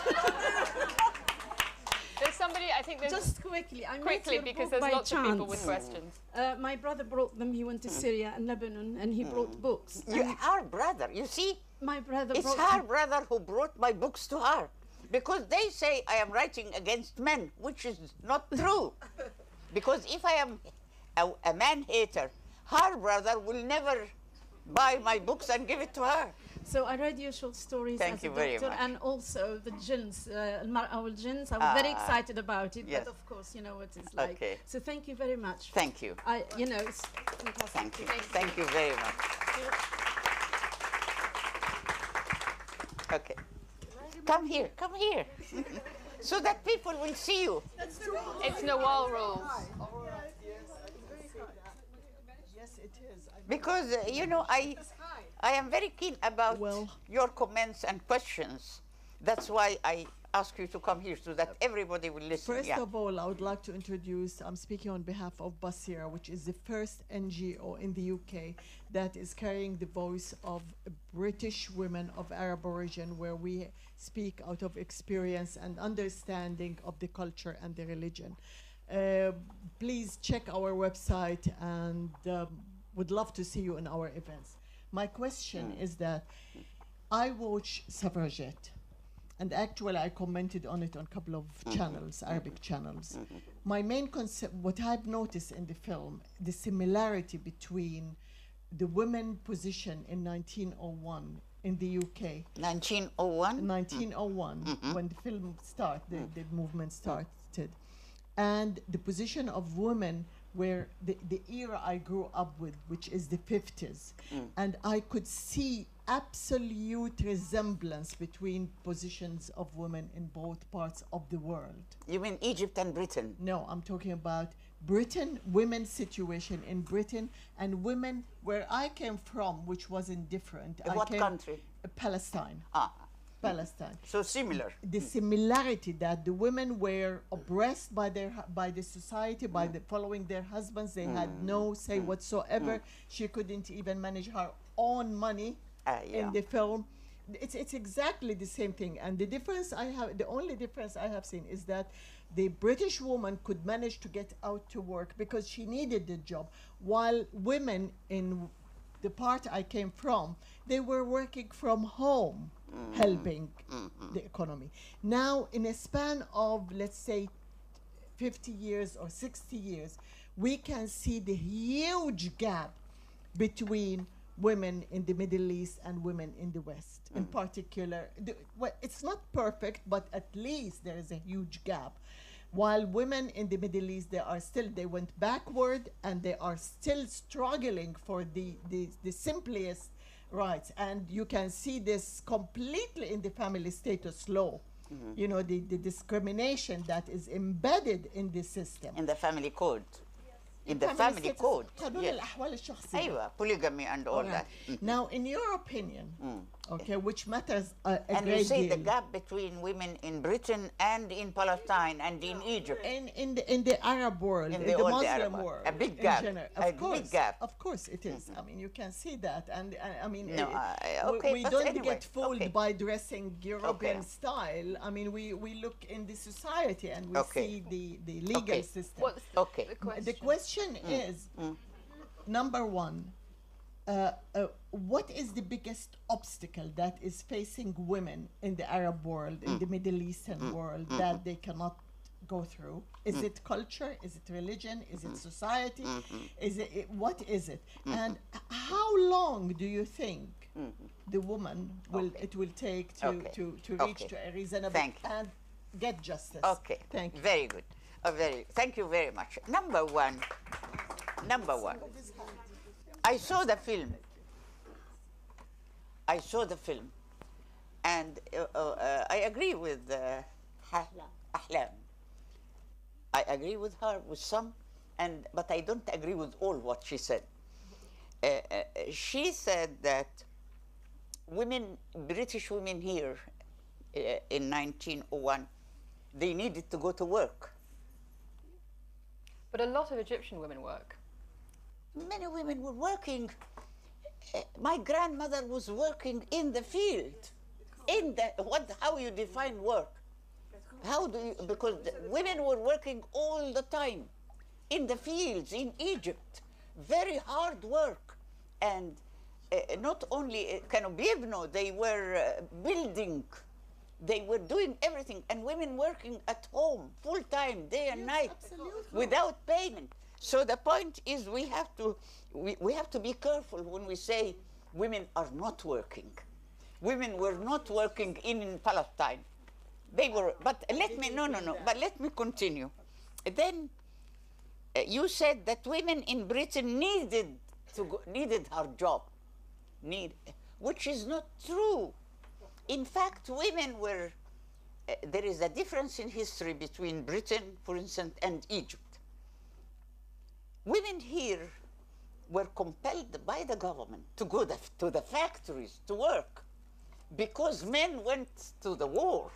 There's somebody, I think there's... Just quickly. I quickly, met your because book there's by lots of people with chance. questions. My brother brought them. He went to Syria and Lebanon, and he brought books. Her brother, you see, My brother it's brought her brother who brought my books to her. Because they say I am writing against men, which is not true. Because if I am a man-hater, her brother will never buy my books and give it to her. So I read your short stories Thank as you a very doctor, much. and also the Jins, Al Jins. I was very excited about it, yes. but of course, you know what it's like. Okay. So thank you very much. Thank you. It's fantastic. Thank you. Thank you very much. Okay. Come here. Come here. So that people will see you. It's Nawal rules. Yes, it is. Because, I am very keen about your comments and questions. That's why I ask you to come here so that everybody will listen. First of all, I would like to introduce, I'm speaking on behalf of Basira, which is the first NGO in the UK that is carrying the voice of British women of Arab origin, where we speak out of experience and understanding of the culture and the religion. Please check our website, and would love to see you in our events. My question is that I watch Suffragette, and actually I commented on it on a couple of channels, Arabic channels. My main concept, what I've noticed in the film, the similarity between the women position in 1901 in the UK. 1901? 1901, when the film started, the movement started, and the position of women where the era I grew up with, which is the 50s. And I could see absolute resemblance between positions of women in both parts of the world. You mean Egypt and Britain? No, I'm talking about Britain, women's situation in Britain, and women where I came from, which wasn't different. What country? Palestine. Palestine. So similar. The similarity that the women were oppressed by the society, by the following their husbands. They had no say whatsoever. She couldn't even manage her own money in the film. It's exactly the same thing. And the difference the only difference I have seen is that the British woman could manage to get out to work because she needed the job, while women in the part I came from, they were working from home, helping the economy. Now, in a span of, let's say, 50 years or 60 years, we can see the huge gap between women in the Middle East and women in the West. In particular, it's not perfect, but at least there is a huge gap. While women in the Middle East, they went backward, and they are still struggling for the simplest rights. And you can see this completely in the family status law. You know, the discrimination that is embedded in the system. In the family code. in the family code. قانون Yes. الأحوال الشخصية. أيوة, polygamy and all that. Now, in your opinion, okay, which matters a And great you say deal. the gap between women in Britain and in Palestine and in Egypt. In the Arab world, in the all the Muslim Arab world. world, A big in gap. general. A big gap. Of course it is. I mean, you can see that, and I mean, No, okay, we but don't anyway, get fooled okay. by dressing European Okay. style. I mean, we look in the society and we Okay. see the legal Okay. system. What's Okay. the question? The question is, number one, what is the biggest obstacle that is facing women in the Arab world, in the Middle Eastern world, that they cannot go through? Is it culture? Is it religion? Is it society? Is it what is it? And how long do you think the woman will it will take to Okay. to reach Okay. to a reasonable Thank you. and get justice? Okay. Thank you. Very good. Thank you very much. Number one. I saw the film. And I agree with Ahlam. I agree with her with some, but I don't agree with all what she said. She said that British women here in 1901, they needed to go to work. But a lot of Egyptian women work. Many women were working. My grandmother was working in the field. How you define work? How do you, because the women were working all the time in the fields in Egypt. Very hard work. And not only Kanobibno, they were building. They were doing everything, and women working at home full time, day and night, without payment. So the point is, we have to be careful when we say women are not working. Women were not working in Palestine. They were, but let me But let me continue. Then you said that women in Britain needed her job, which is not true. In fact, women were. There is a difference in history between Britain, for instance, and Egypt. Women here were compelled by the government to go to the factories to work because men went to the war.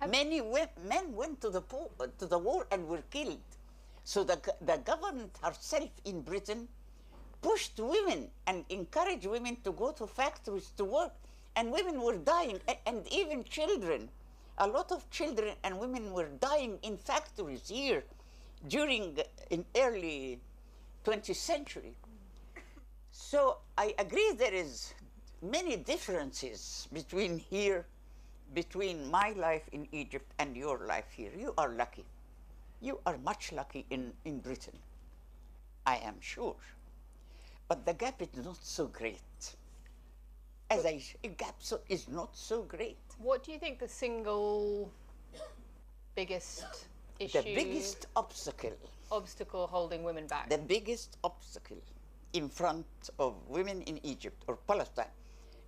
Many men went to the war and were killed. So the government herself in Britain pushed women and encouraged women to go to factories to work. And women were dying, and even children. A lot of children and women were dying in factories here in early 20th century. So I agree there is many differences between my life in Egypt and your life here. You are lucky. You are much lucky in Britain, I am sure. But the gap is not so great. A gap is not so great. What do you think the single biggest issue, The biggest obstacle holding women back? The biggest obstacle in front of women in Egypt or Palestine,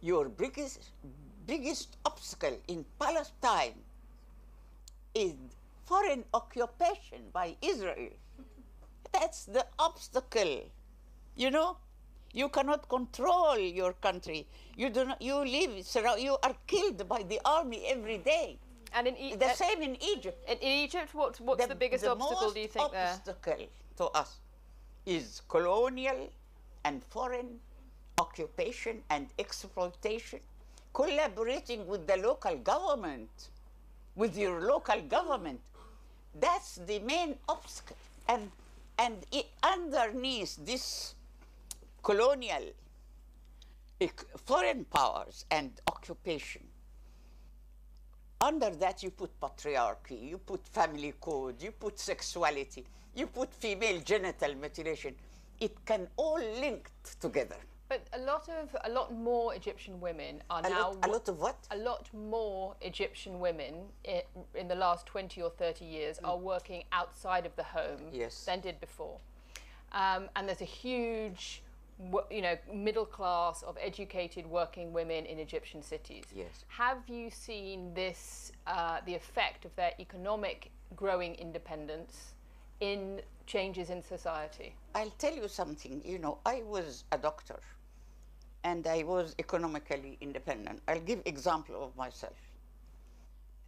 your biggest obstacle in Palestine is foreign occupation by Israel. That's the obstacle. You know, you cannot control your country. You are killed by the army every day. And the same in Egypt. In Egypt, what's the biggest obstacle do you think there? The most obstacle to us is colonial and foreign occupation and exploitation, collaborating with the local government, with your local government. That's the main obstacle. And underneath this colonial foreign powers and occupation, under that you put patriarchy, you put family code, you put sexuality, you put female genital mutilation. It can all link together. But a lot more Egyptian women are A now... lot of what? A lot more Egyptian women in the last 20 or 30 years are working outside of the home than did before. And there's a huge, middle class of educated working women in Egyptian cities. Yes. Have you seen this, the effect of their economic growing independence in changes in society? I'll tell you something. You know, I was a doctor and I was economically independent. I'll give example of myself.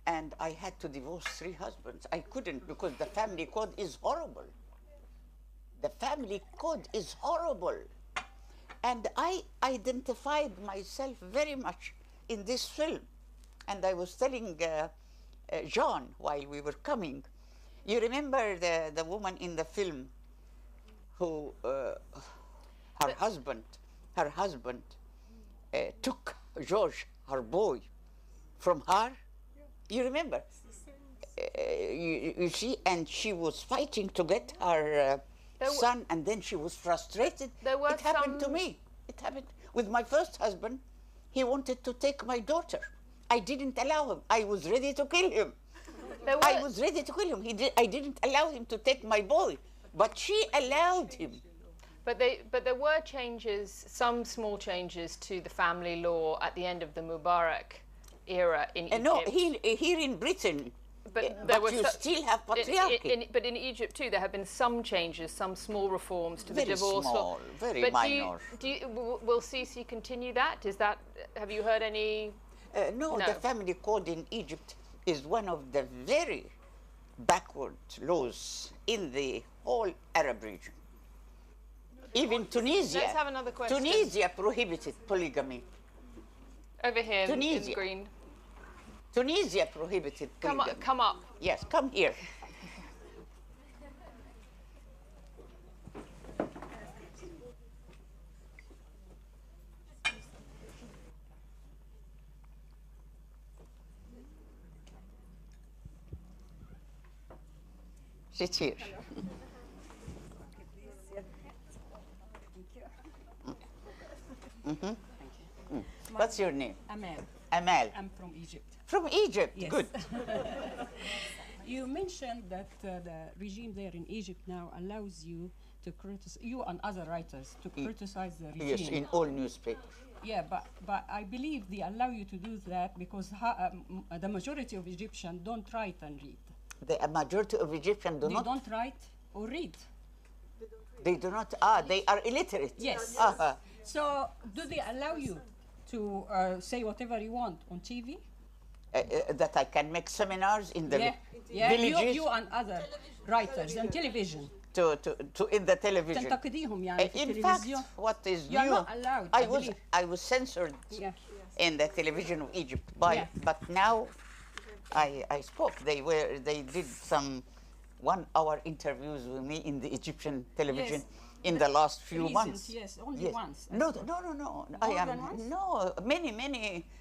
And I had to divorce 3 husbands. I couldn't because the family code is horrible. The family code is horrible. And I identified myself very much in this film. And I was telling John while we were coming, you remember the woman in the film who, her husband took George, her boy, from her? You remember? You see, and she was fighting to get her son, and then she was frustrated. It happened to me. It happened with my first husband. He wanted to take my daughter. I didn't allow him. I was ready to kill him. I was ready to kill him. I didn't allow him to take my boy, but she allowed him. But there were changes, some small changes to the family law at the end of the Mubarak era in Egypt. No, here in Britain, but you still have patriarchy. But in Egypt too, there have been some changes, some small reforms to the Very divorce law. small, very minor. Will Sisi continue that? Have you heard any? No, the family code in Egypt is one of the very backward laws in the whole Arab region. Even Tunisia. Let's have another question. Tunisia prohibited polygamy. Over here Tunisia. in green. Tunisia prohibited polygamy. Come up. Yes, come here. Sit here. What's your name? Amal. Amal. I'm from Egypt. From Egypt, Yes. good. You mentioned that the regime there in Egypt now allows you to criticize, you and other writers, to criticize the regime. Yes, in all newspapers. Yeah, but I believe they allow you to do that because the majority of Egyptians don't write and read. The majority of Egyptians They don't write or read. They do not, they are illiterate. Yes. So do they allow you to say whatever you want on TV? That I can make seminars in the villages. You and other writers on television. To in the television. تنتقديهم يعني في In fact, التلفزيون. what is You are new, not allowed, I believe. I was censored Yeah. in the television of Egypt, but now I spoke. They did some 1-hour interviews with me in the Egyptian television Yes. in the last few Recent, months. yes, only once. No. I More am than once? no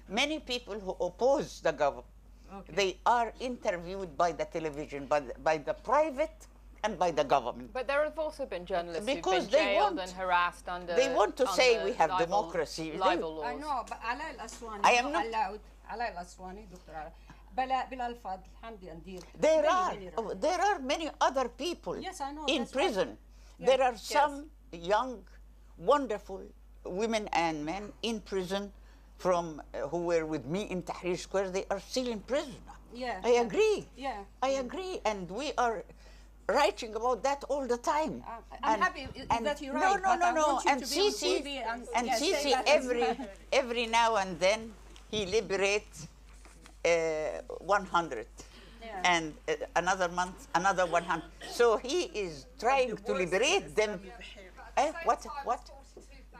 many people who oppose the government. Okay. They are interviewed by the television, by the private and by the government. But there have also been journalists Because who've been they jailed want- and harassed under. they want to say under we have libel- democracy. Libel laws. I know, but Alaa Al-Aswani I am not not- allowed. Alaa Al-Aswani, Dr. Alaa. Bilal Fadl, Hamdi Andir. There are many other people Yes, I know, in that's why. prison. Yeah. There are some young, wonderful women and men in prison from who were with me in Tahrir Square. They are still in prison. Yeah. I agree. Yeah. I agree, and we are writing about that all the time. I'm happy that you're right. No, but I want you And to be on Sisi, TV and yeah, say Sisi that as well. every now and then he liberates 100. Yeah. And another month, another 100. So he is trying to liberate them. What?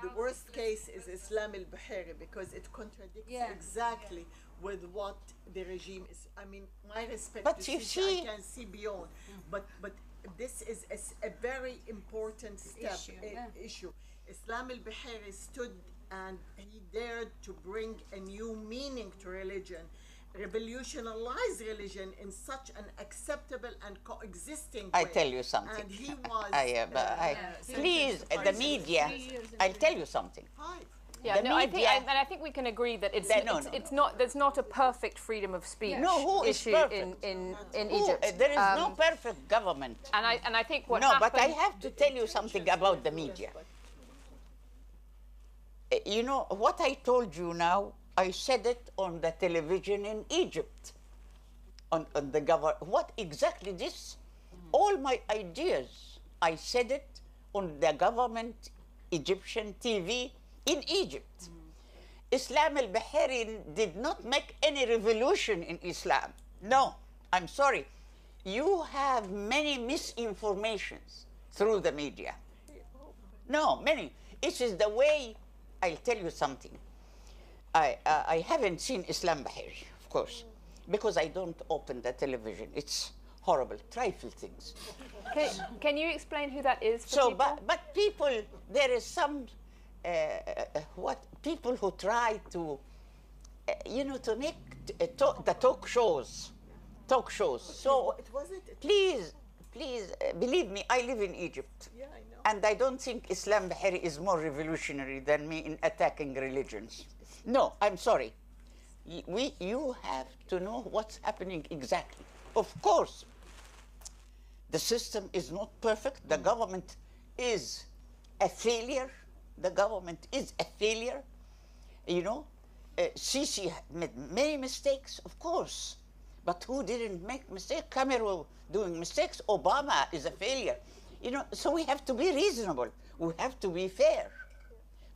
The worst case is Islam al-Bukhari because it contradicts Yeah. exactly with what the regime is. I mean, my respect But to you Sisi, see- I can see beyond. But this is a very important step issue. Islam al-Bukhari stood and he dared to bring a new meaning to religion, revolutionize religion in such an acceptable and coexisting way. I tell you something. And he was. Please, the media. I'll tell you something. Five. Yeah, The no, media- I think we can agree that it's No, it's not. There's not a perfect freedom of speech No, who is issue perfect? in Who- Egypt. there is no perfect government. And I think what No, happened. but I have to tell you something about the media. You know, what I told you now, I said it on the television in Egypt. On the government. What exactly this All my ideas, I said it on the government Egyptian TV in Egypt. Islam al-Bahari did not make any revolution in Islam. No, I'm sorry. You have many misinformations through the media. No, many. It is the way. I'll tell you something. I haven't seen Islam Bahari, of course, because I don't open the television. It's horrible, trifle things. Can you explain who that is for So, people? but people, there is some people who try to, to make the talk shows. So It wasn't. please, believe me, I live in Egypt. Yeah, I know. And I don't think Islam Bahari is more revolutionary than me in attacking religions. No, I'm sorry. You have to know what's happening exactly. Of course, the system is not perfect. The government is a failure. The government is a failure. Sisi made many mistakes, of course. But who didn't make mistakes? Cameroon doing mistakes. Obama is a failure. So we have to be reasonable. We have to be fair.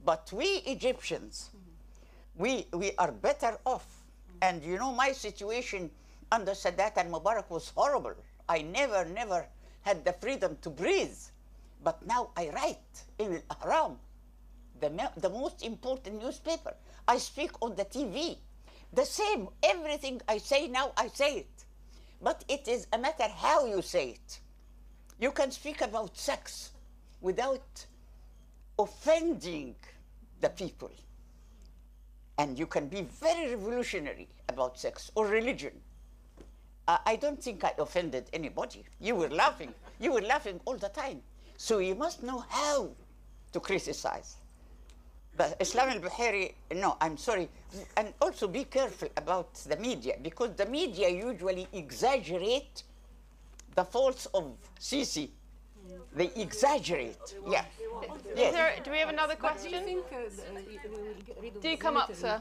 But we Egyptians, we are better off. And my situation under Sadat and Mubarak was horrible. I never had the freedom to breathe. But now I write in Al-Ahram, the most important newspaper. I speak on the TV. The same, everything I say now, I say it. But it is a matter how you say it. You can speak about sex without offending the people. And you can be very revolutionary about sex or religion. I don't think I offended anybody. You were laughing. You were laughing all the time. So you must know how to criticize. But Islam al-Bahari, no, I'm sorry. And also be careful about the media, because the media usually exaggerate the faults of Sisi. They exaggerate. Yeah. Yes. Do we have another question? Do you come up, sir?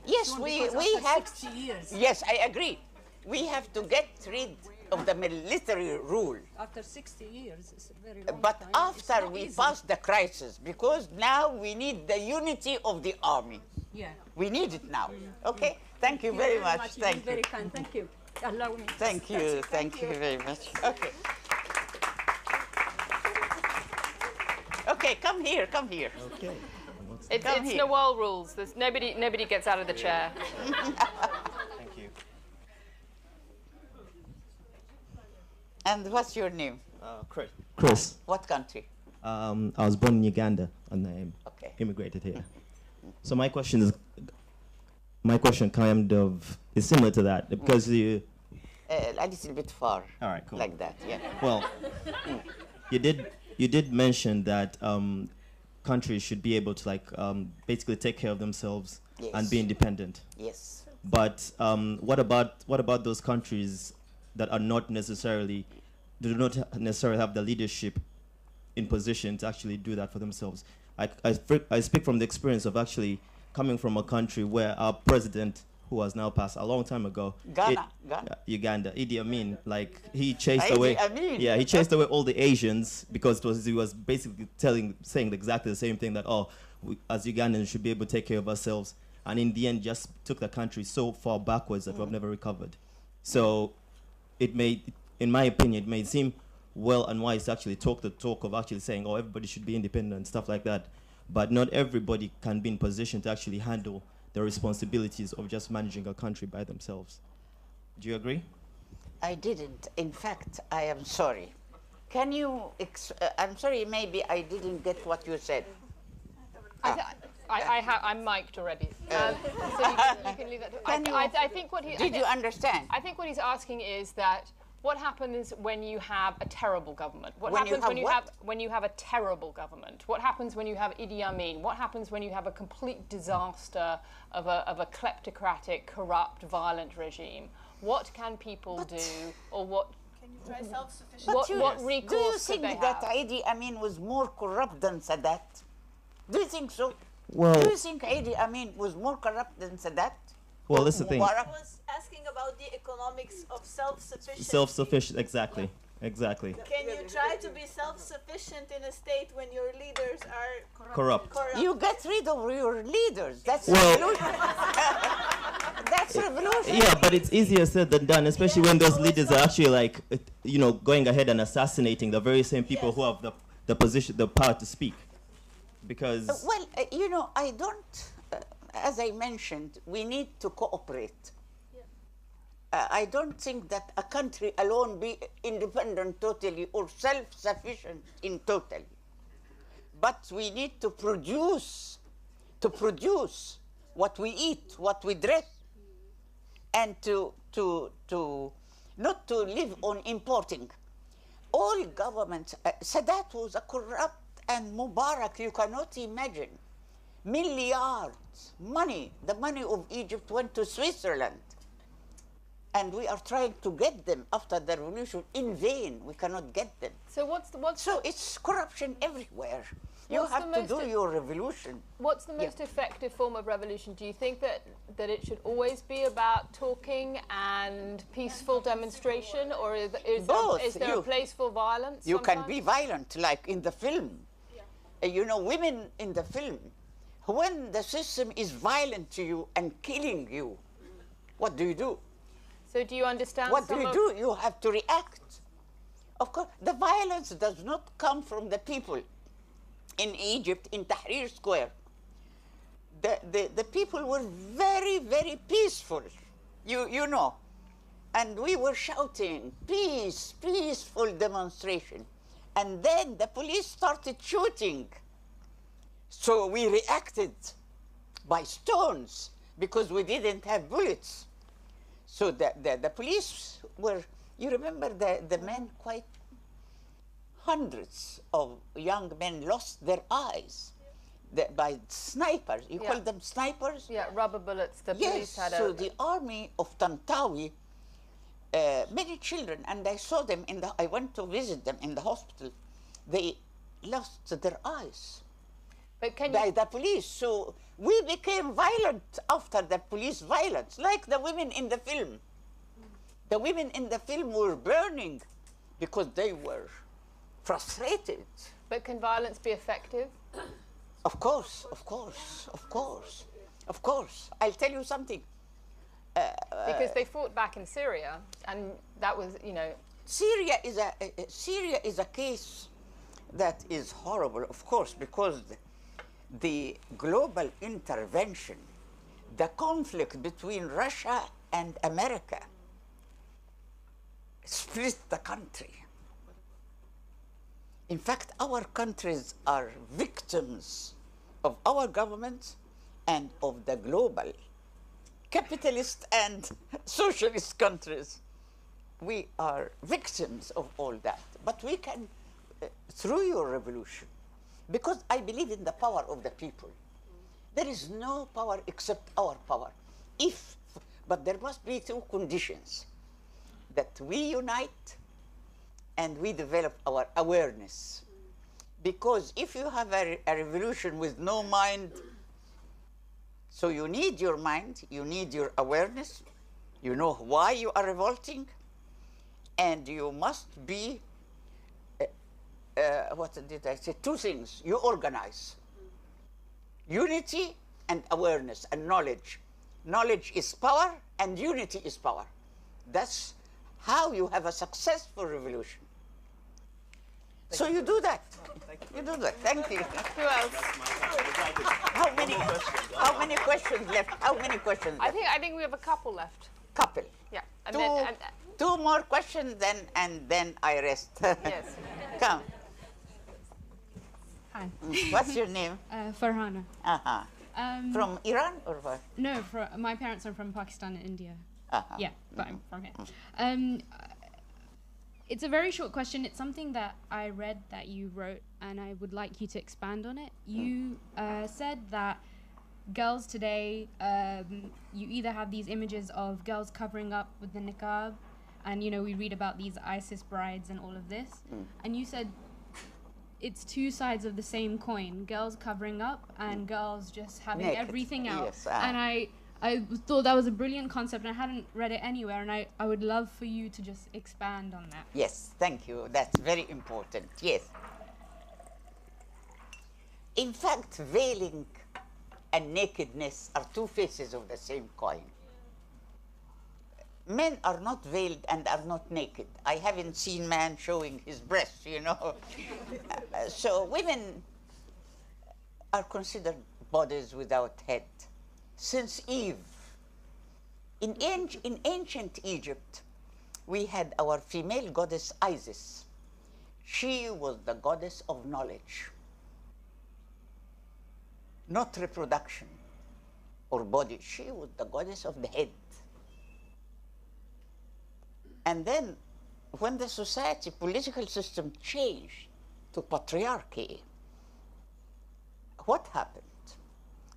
Yes, we have. 60 years. Yes, I agree. We have to get rid of the military rule. After 60 years, it's a very long But time. It's after not we easy. pass the crisis, because now we need the unity of the army. Yeah. We need it now. Okay? Thank you very much. You've been Thank you. very kind. Thank you. Allow me. Thank you. Thank you very much. Okay. Okay, come here. Come here. Okay. It's Come here. Nawal rules. There's nobody gets out of the chair. Thank you. And what's your name? Chris. Chris. What country? I was born in Uganda and I Okay. immigrated here. So my question kind of is similar to that because you. A little bit far. All right, cool. Like that, yeah. Well, you did mention that countries should be able to basically take care of themselves Yes. and be independent. Yes. But what about those countries that are not necessarily do not necessarily have the leadership in position to actually do that for themselves? I speak from the experience of actually coming from a country where our president, who has now passed a long time ago, Ghana. Uganda, Idi Amin, he chased Idi away. Amin. Yeah, he chased away all the Asians because he was basically saying exactly the same thing that we, as Ugandans should be able to take care of ourselves, and in the end just took the country so far backwards that we've never recovered. So in my opinion, it may seem well and wise to actually talk the talk of actually saying, everybody should be independent and stuff like that, but not everybody can be in position to actually handle the responsibilities of just managing a country by themselves. Do you agree? I didn't. In fact, I am sorry. Can you? I'm sorry. Maybe I didn't get what you said. I'm mic'd already. So you can leave that. I think what he. Did you understand? I think what he's asking is that what happens when you have a terrible government? What When you happens have when you what? have when you have a terrible government? What happens when you have Idi Amin? What happens when you have a complete disaster of a kleptocratic, corrupt, violent regime? What can people do, or what? Can you try self-sufficiency? What Do you recourse could think they that have? Idi Amin was more corrupt than Sadat? Do you think so? Well, Do you think Idi Amin was more corrupt than Sadat? that's the thing. Mubarak? I was asking about the economics of self-sufficiency. Self-sufficient, exactly. Exactly. Can you try to be self-sufficient in a state when your leaders are Corrupt. You get rid of your leaders. That's Well- revolution. That's revolution. Yeah, but it's easier said than done, especially when those leaders are actually like, going ahead and assassinating the very same people who have the position, the power to speak. Because Well, I don't, as I mentioned, we need to cooperate. I don't think that a country alone be independent totally or self-sufficient in totally. But we need to produce what we eat, what we dress, and to not to live on importing. All governments, Sadat was a corrupt, and Mubarak, you cannot imagine. Milliards, money, the money of Egypt went to Switzerland. And we are trying to get them after the revolution in vain. We cannot get them. So So it's corruption everywhere. You What's have the to do most- your revolution. What's the most effective form of revolution? Do you think that it should always be about talking and peaceful demonstration, or Both. is there a place for violence? You can sometimes? be violent, like in the film. Women in the film, when the system is violent to you and killing you, what do you do? So do you understand? What do you do? You have to react. Of course, the violence does not come from the people. In Egypt, in Tahrir Square, the people were very, very peaceful, you know. And we were shouting, peace, peaceful demonstration. And then the police started shooting. So we reacted by stones because we didn't have bullets. So the police were, you remember the men, quite hundreds of young men lost their eyes by snipers. You call them snipers? Yeah, rubber bullets. The police Yes, had so the army of Tantawi, many children, and I saw them I went to visit them in the hospital. They lost their eyes by the police. So we became violent after the police violence, like the women in the film. The women in the film were burning because they were frustrated. But can violence be effective? Of course, of course, of course, of course. I'll tell you something. Because they fought back in Syria, and that was, Syria is a case that is horrible, of course, because the global intervention, the conflict between Russia and America, split the country. In fact, our countries are victims of our government and of the global capitalist and socialist countries. We are victims of all that. But we can, through your revolution, because I believe in the power of the people. There is no power except our power. But there must be two conditions: that we unite and we develop our awareness. Because if you have a revolution with no mind, so you need your mind, you need your awareness, you know why you are revolting, and you must be, what did I say? Two things. You organize. Unity and awareness and knowledge. Knowledge is power and unity is power. That's how you have a successful revolution. So you do that. You do that. Thank you. Who else? How many questions left? How many questions left? I think we have a couple left. Couple. Yeah. And two more questions, and then I rest. Yes. Come. Hi. What's your name? Farhana. Uh-huh. From Iran or what? No, my parents are from Pakistan and India. Uh-huh. Yeah, but I'm from here. It's a very short question. It's something that I read that you wrote, and I would like you to expand on it. You said that girls today, you either have these images of girls covering up with the niqab, and we read about these ISIS brides and all of this, and you said it's two sides of the same coin: girls covering up and girls just having Naked. everything out. Yes, and I thought that was a brilliant concept, and I hadn't read it anywhere, and I would love for you to just expand on that. Yes, thank you. That's very important. Yes. In fact, veiling and nakedness are two faces of the same coin. Men are not veiled and are not naked. I haven't seen man showing his breasts, you know. So women are considered bodies without head. Since Eve, in ancient Egypt, we had our female goddess Isis. She was the goddess of knowledge, not reproduction or body. She was the goddess of the head. And then when the society, political system changed to patriarchy, what happened?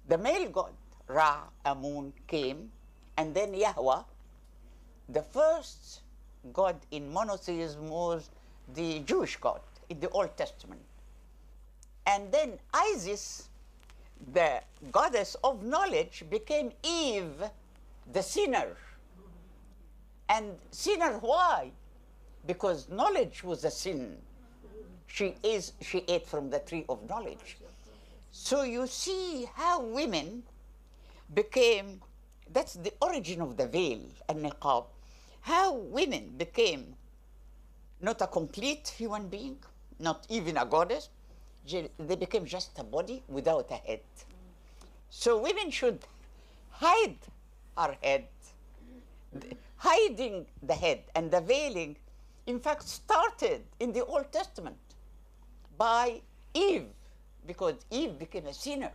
The male god, Ra, Amun, came, and then Yahweh, the first god in monotheism, was the Jewish god in the Old Testament. And then Isis, the goddess of knowledge, became Eve, the sinner. And sinner, why? Because knowledge was a sin. She ate from the tree of knowledge. So you see how women became, that's the origin of the veil and niqab, how women became not a complete human being, not even a goddess. They became just a body without a head. So women should hide our head. Hiding the head and the veiling, in fact, started in the Old Testament by Eve, because Eve became a sinner.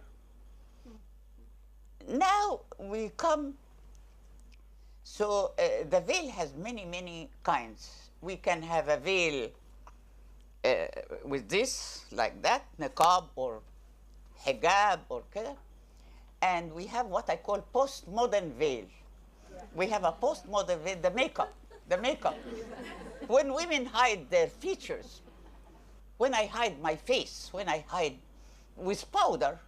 Now we come, so the veil has many, many kinds. We can have a veil with this, like that, niqab or hijab or kada. And we have what I call postmodern veil. We have a postmodern veil, the makeup. When women hide their features, when I hide my face, when I hide with powder,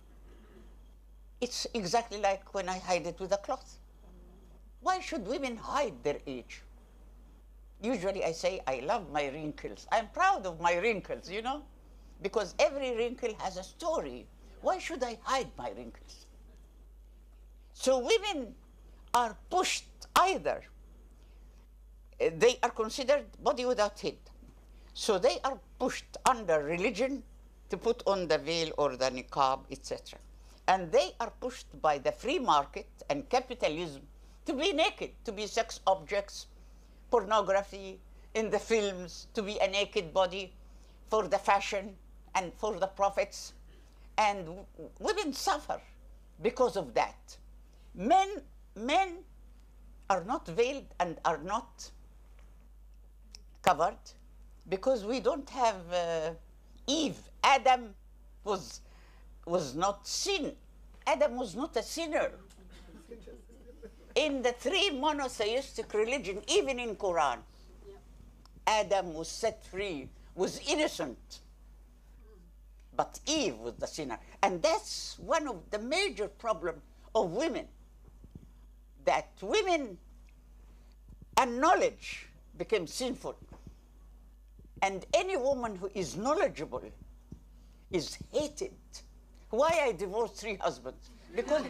it's exactly like when I hide it with a cloth. Why should women hide their age? Usually I say, I love my wrinkles. I'm proud of my wrinkles, you know, because every wrinkle has a story. Why should I hide my wrinkles? So women are pushed either. They are considered body without head. So they are pushed under religion to put on the veil or the niqab, etc. And they are pushed by the free market and capitalism to be naked, to be sex objects, pornography, in the films, to be a naked body for the fashion and for the profits. And women suffer because of that. Men are not veiled and are not covered because we don't have Eve. Adam was not sin. Adam was not a sinner. In the three monotheistic religion, even in Quran, Adam was set free, was innocent. But Eve was the sinner. And that's one of the major problems of women, that women and knowledge became sinful. And any woman who is knowledgeable is hated. Why I divorced 3 husbands? Because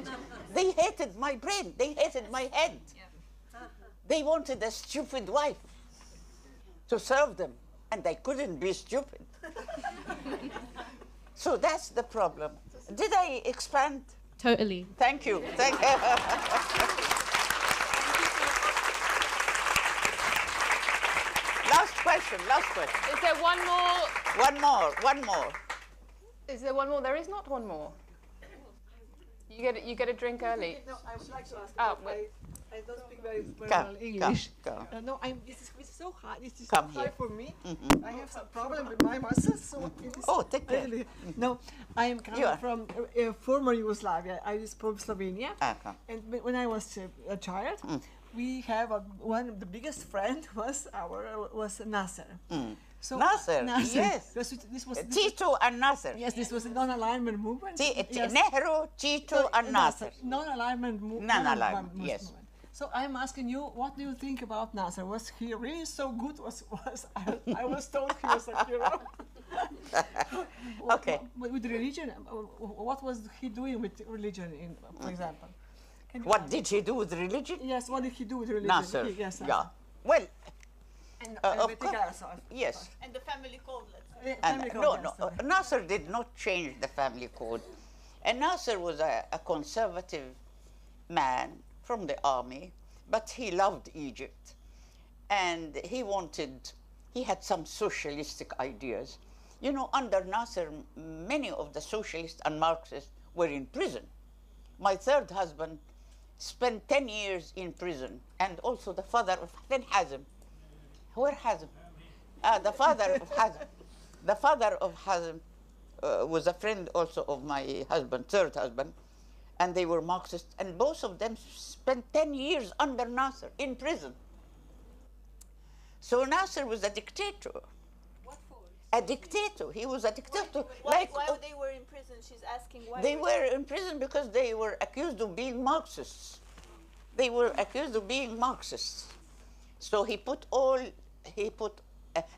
they hated my brain, they hated my head. They wanted a stupid wife to serve them, and I couldn't be stupid. So that's the problem. Did I expand? Totally. Thank you. Thank you. Last question. Is there one more? One more. Is there one more? There is not one more. You get a drink early. No, I would like to ask. Oh, I don't speak very well English. Come. No, this is so hard. This is Come so hard here. for me. Mhm. I have some problem with my muscles, so it is take care. really. No, I am coming from former Yugoslavia. I was from Slovenia, and when I was a child, we have one of the biggest friend was Nasser. So Nasser, yes. This was Tito and Nasser. Yes, this was a non-alignment movement. Yes. Nehru, Tito, and Nasser. Non-alignment Non-alignment, yes. movement. So I'm asking you, what do you think about Nasser? Was he really so good? I was told he was a hero. Okay. With religion, what was he doing with religion, for example? What did he do with religion? Yes, what did he do with religion? Nasser. Yes, yeah. Well, and of course, yes. And the family code, let's say. And no, Nasser did not change the family code. And Nasser was a conservative man from the army, but he loved Egypt. And he had some socialistic ideas. You know, under Nasser, many of the socialists and Marxists were in prison. My third husband spent 10 years in prison, and also the father of Hazm. Where Hazm? The father of Hazm. The father of Hazm was a friend also of my husband, third husband, and they were Marxists, and both of them spent 10 years under Nasser in prison. So Nasser was a dictator. What for? A dictator. He was a dictator. Why they were in prison? She's asking why. They were in prison because they were accused of being Marxists. They were accused of being Marxists. So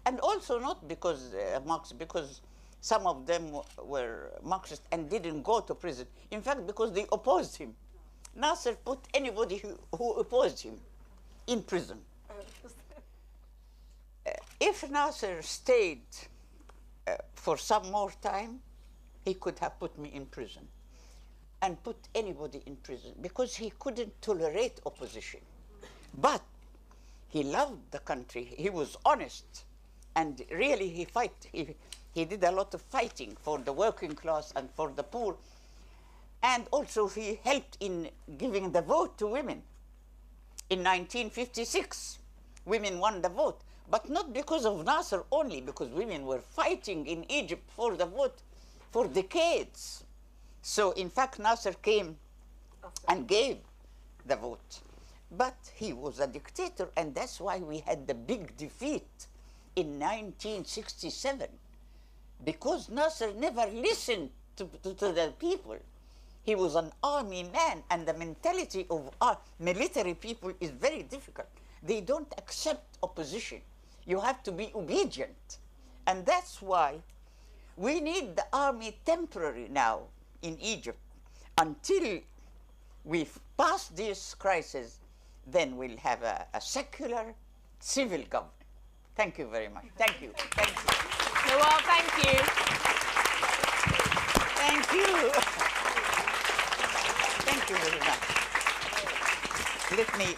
and also not because because some of them were Marxist and didn't go to prison. In fact, because they opposed him. Nasser put anybody who opposed him in prison. If Nasser stayed for some more time, he could have put me in prison and put anybody in prison because he couldn't tolerate opposition. But he loved the country. He was honest, and really he did a lot of fighting for the working class and for the poor. And also he helped in giving the vote to women. In 1956, women won the vote, but not because of Nasser only, because women were fighting in Egypt for the vote for decades. So in fact, Nasser came and gave the vote. But he was a dictator, and that's why we had the big defeat in 1967, because Nasser never listened to the people. He was an army man, and the mentality of military people is very difficult. They don't accept opposition. You have to be obedient. And that's why we need the army temporary now in Egypt until we've passed this crisis. Then we'll have a secular, civil government. Thank you very much. Thank you. Thank you. Nawal, thank you. Thank you. Thank you very much. Let me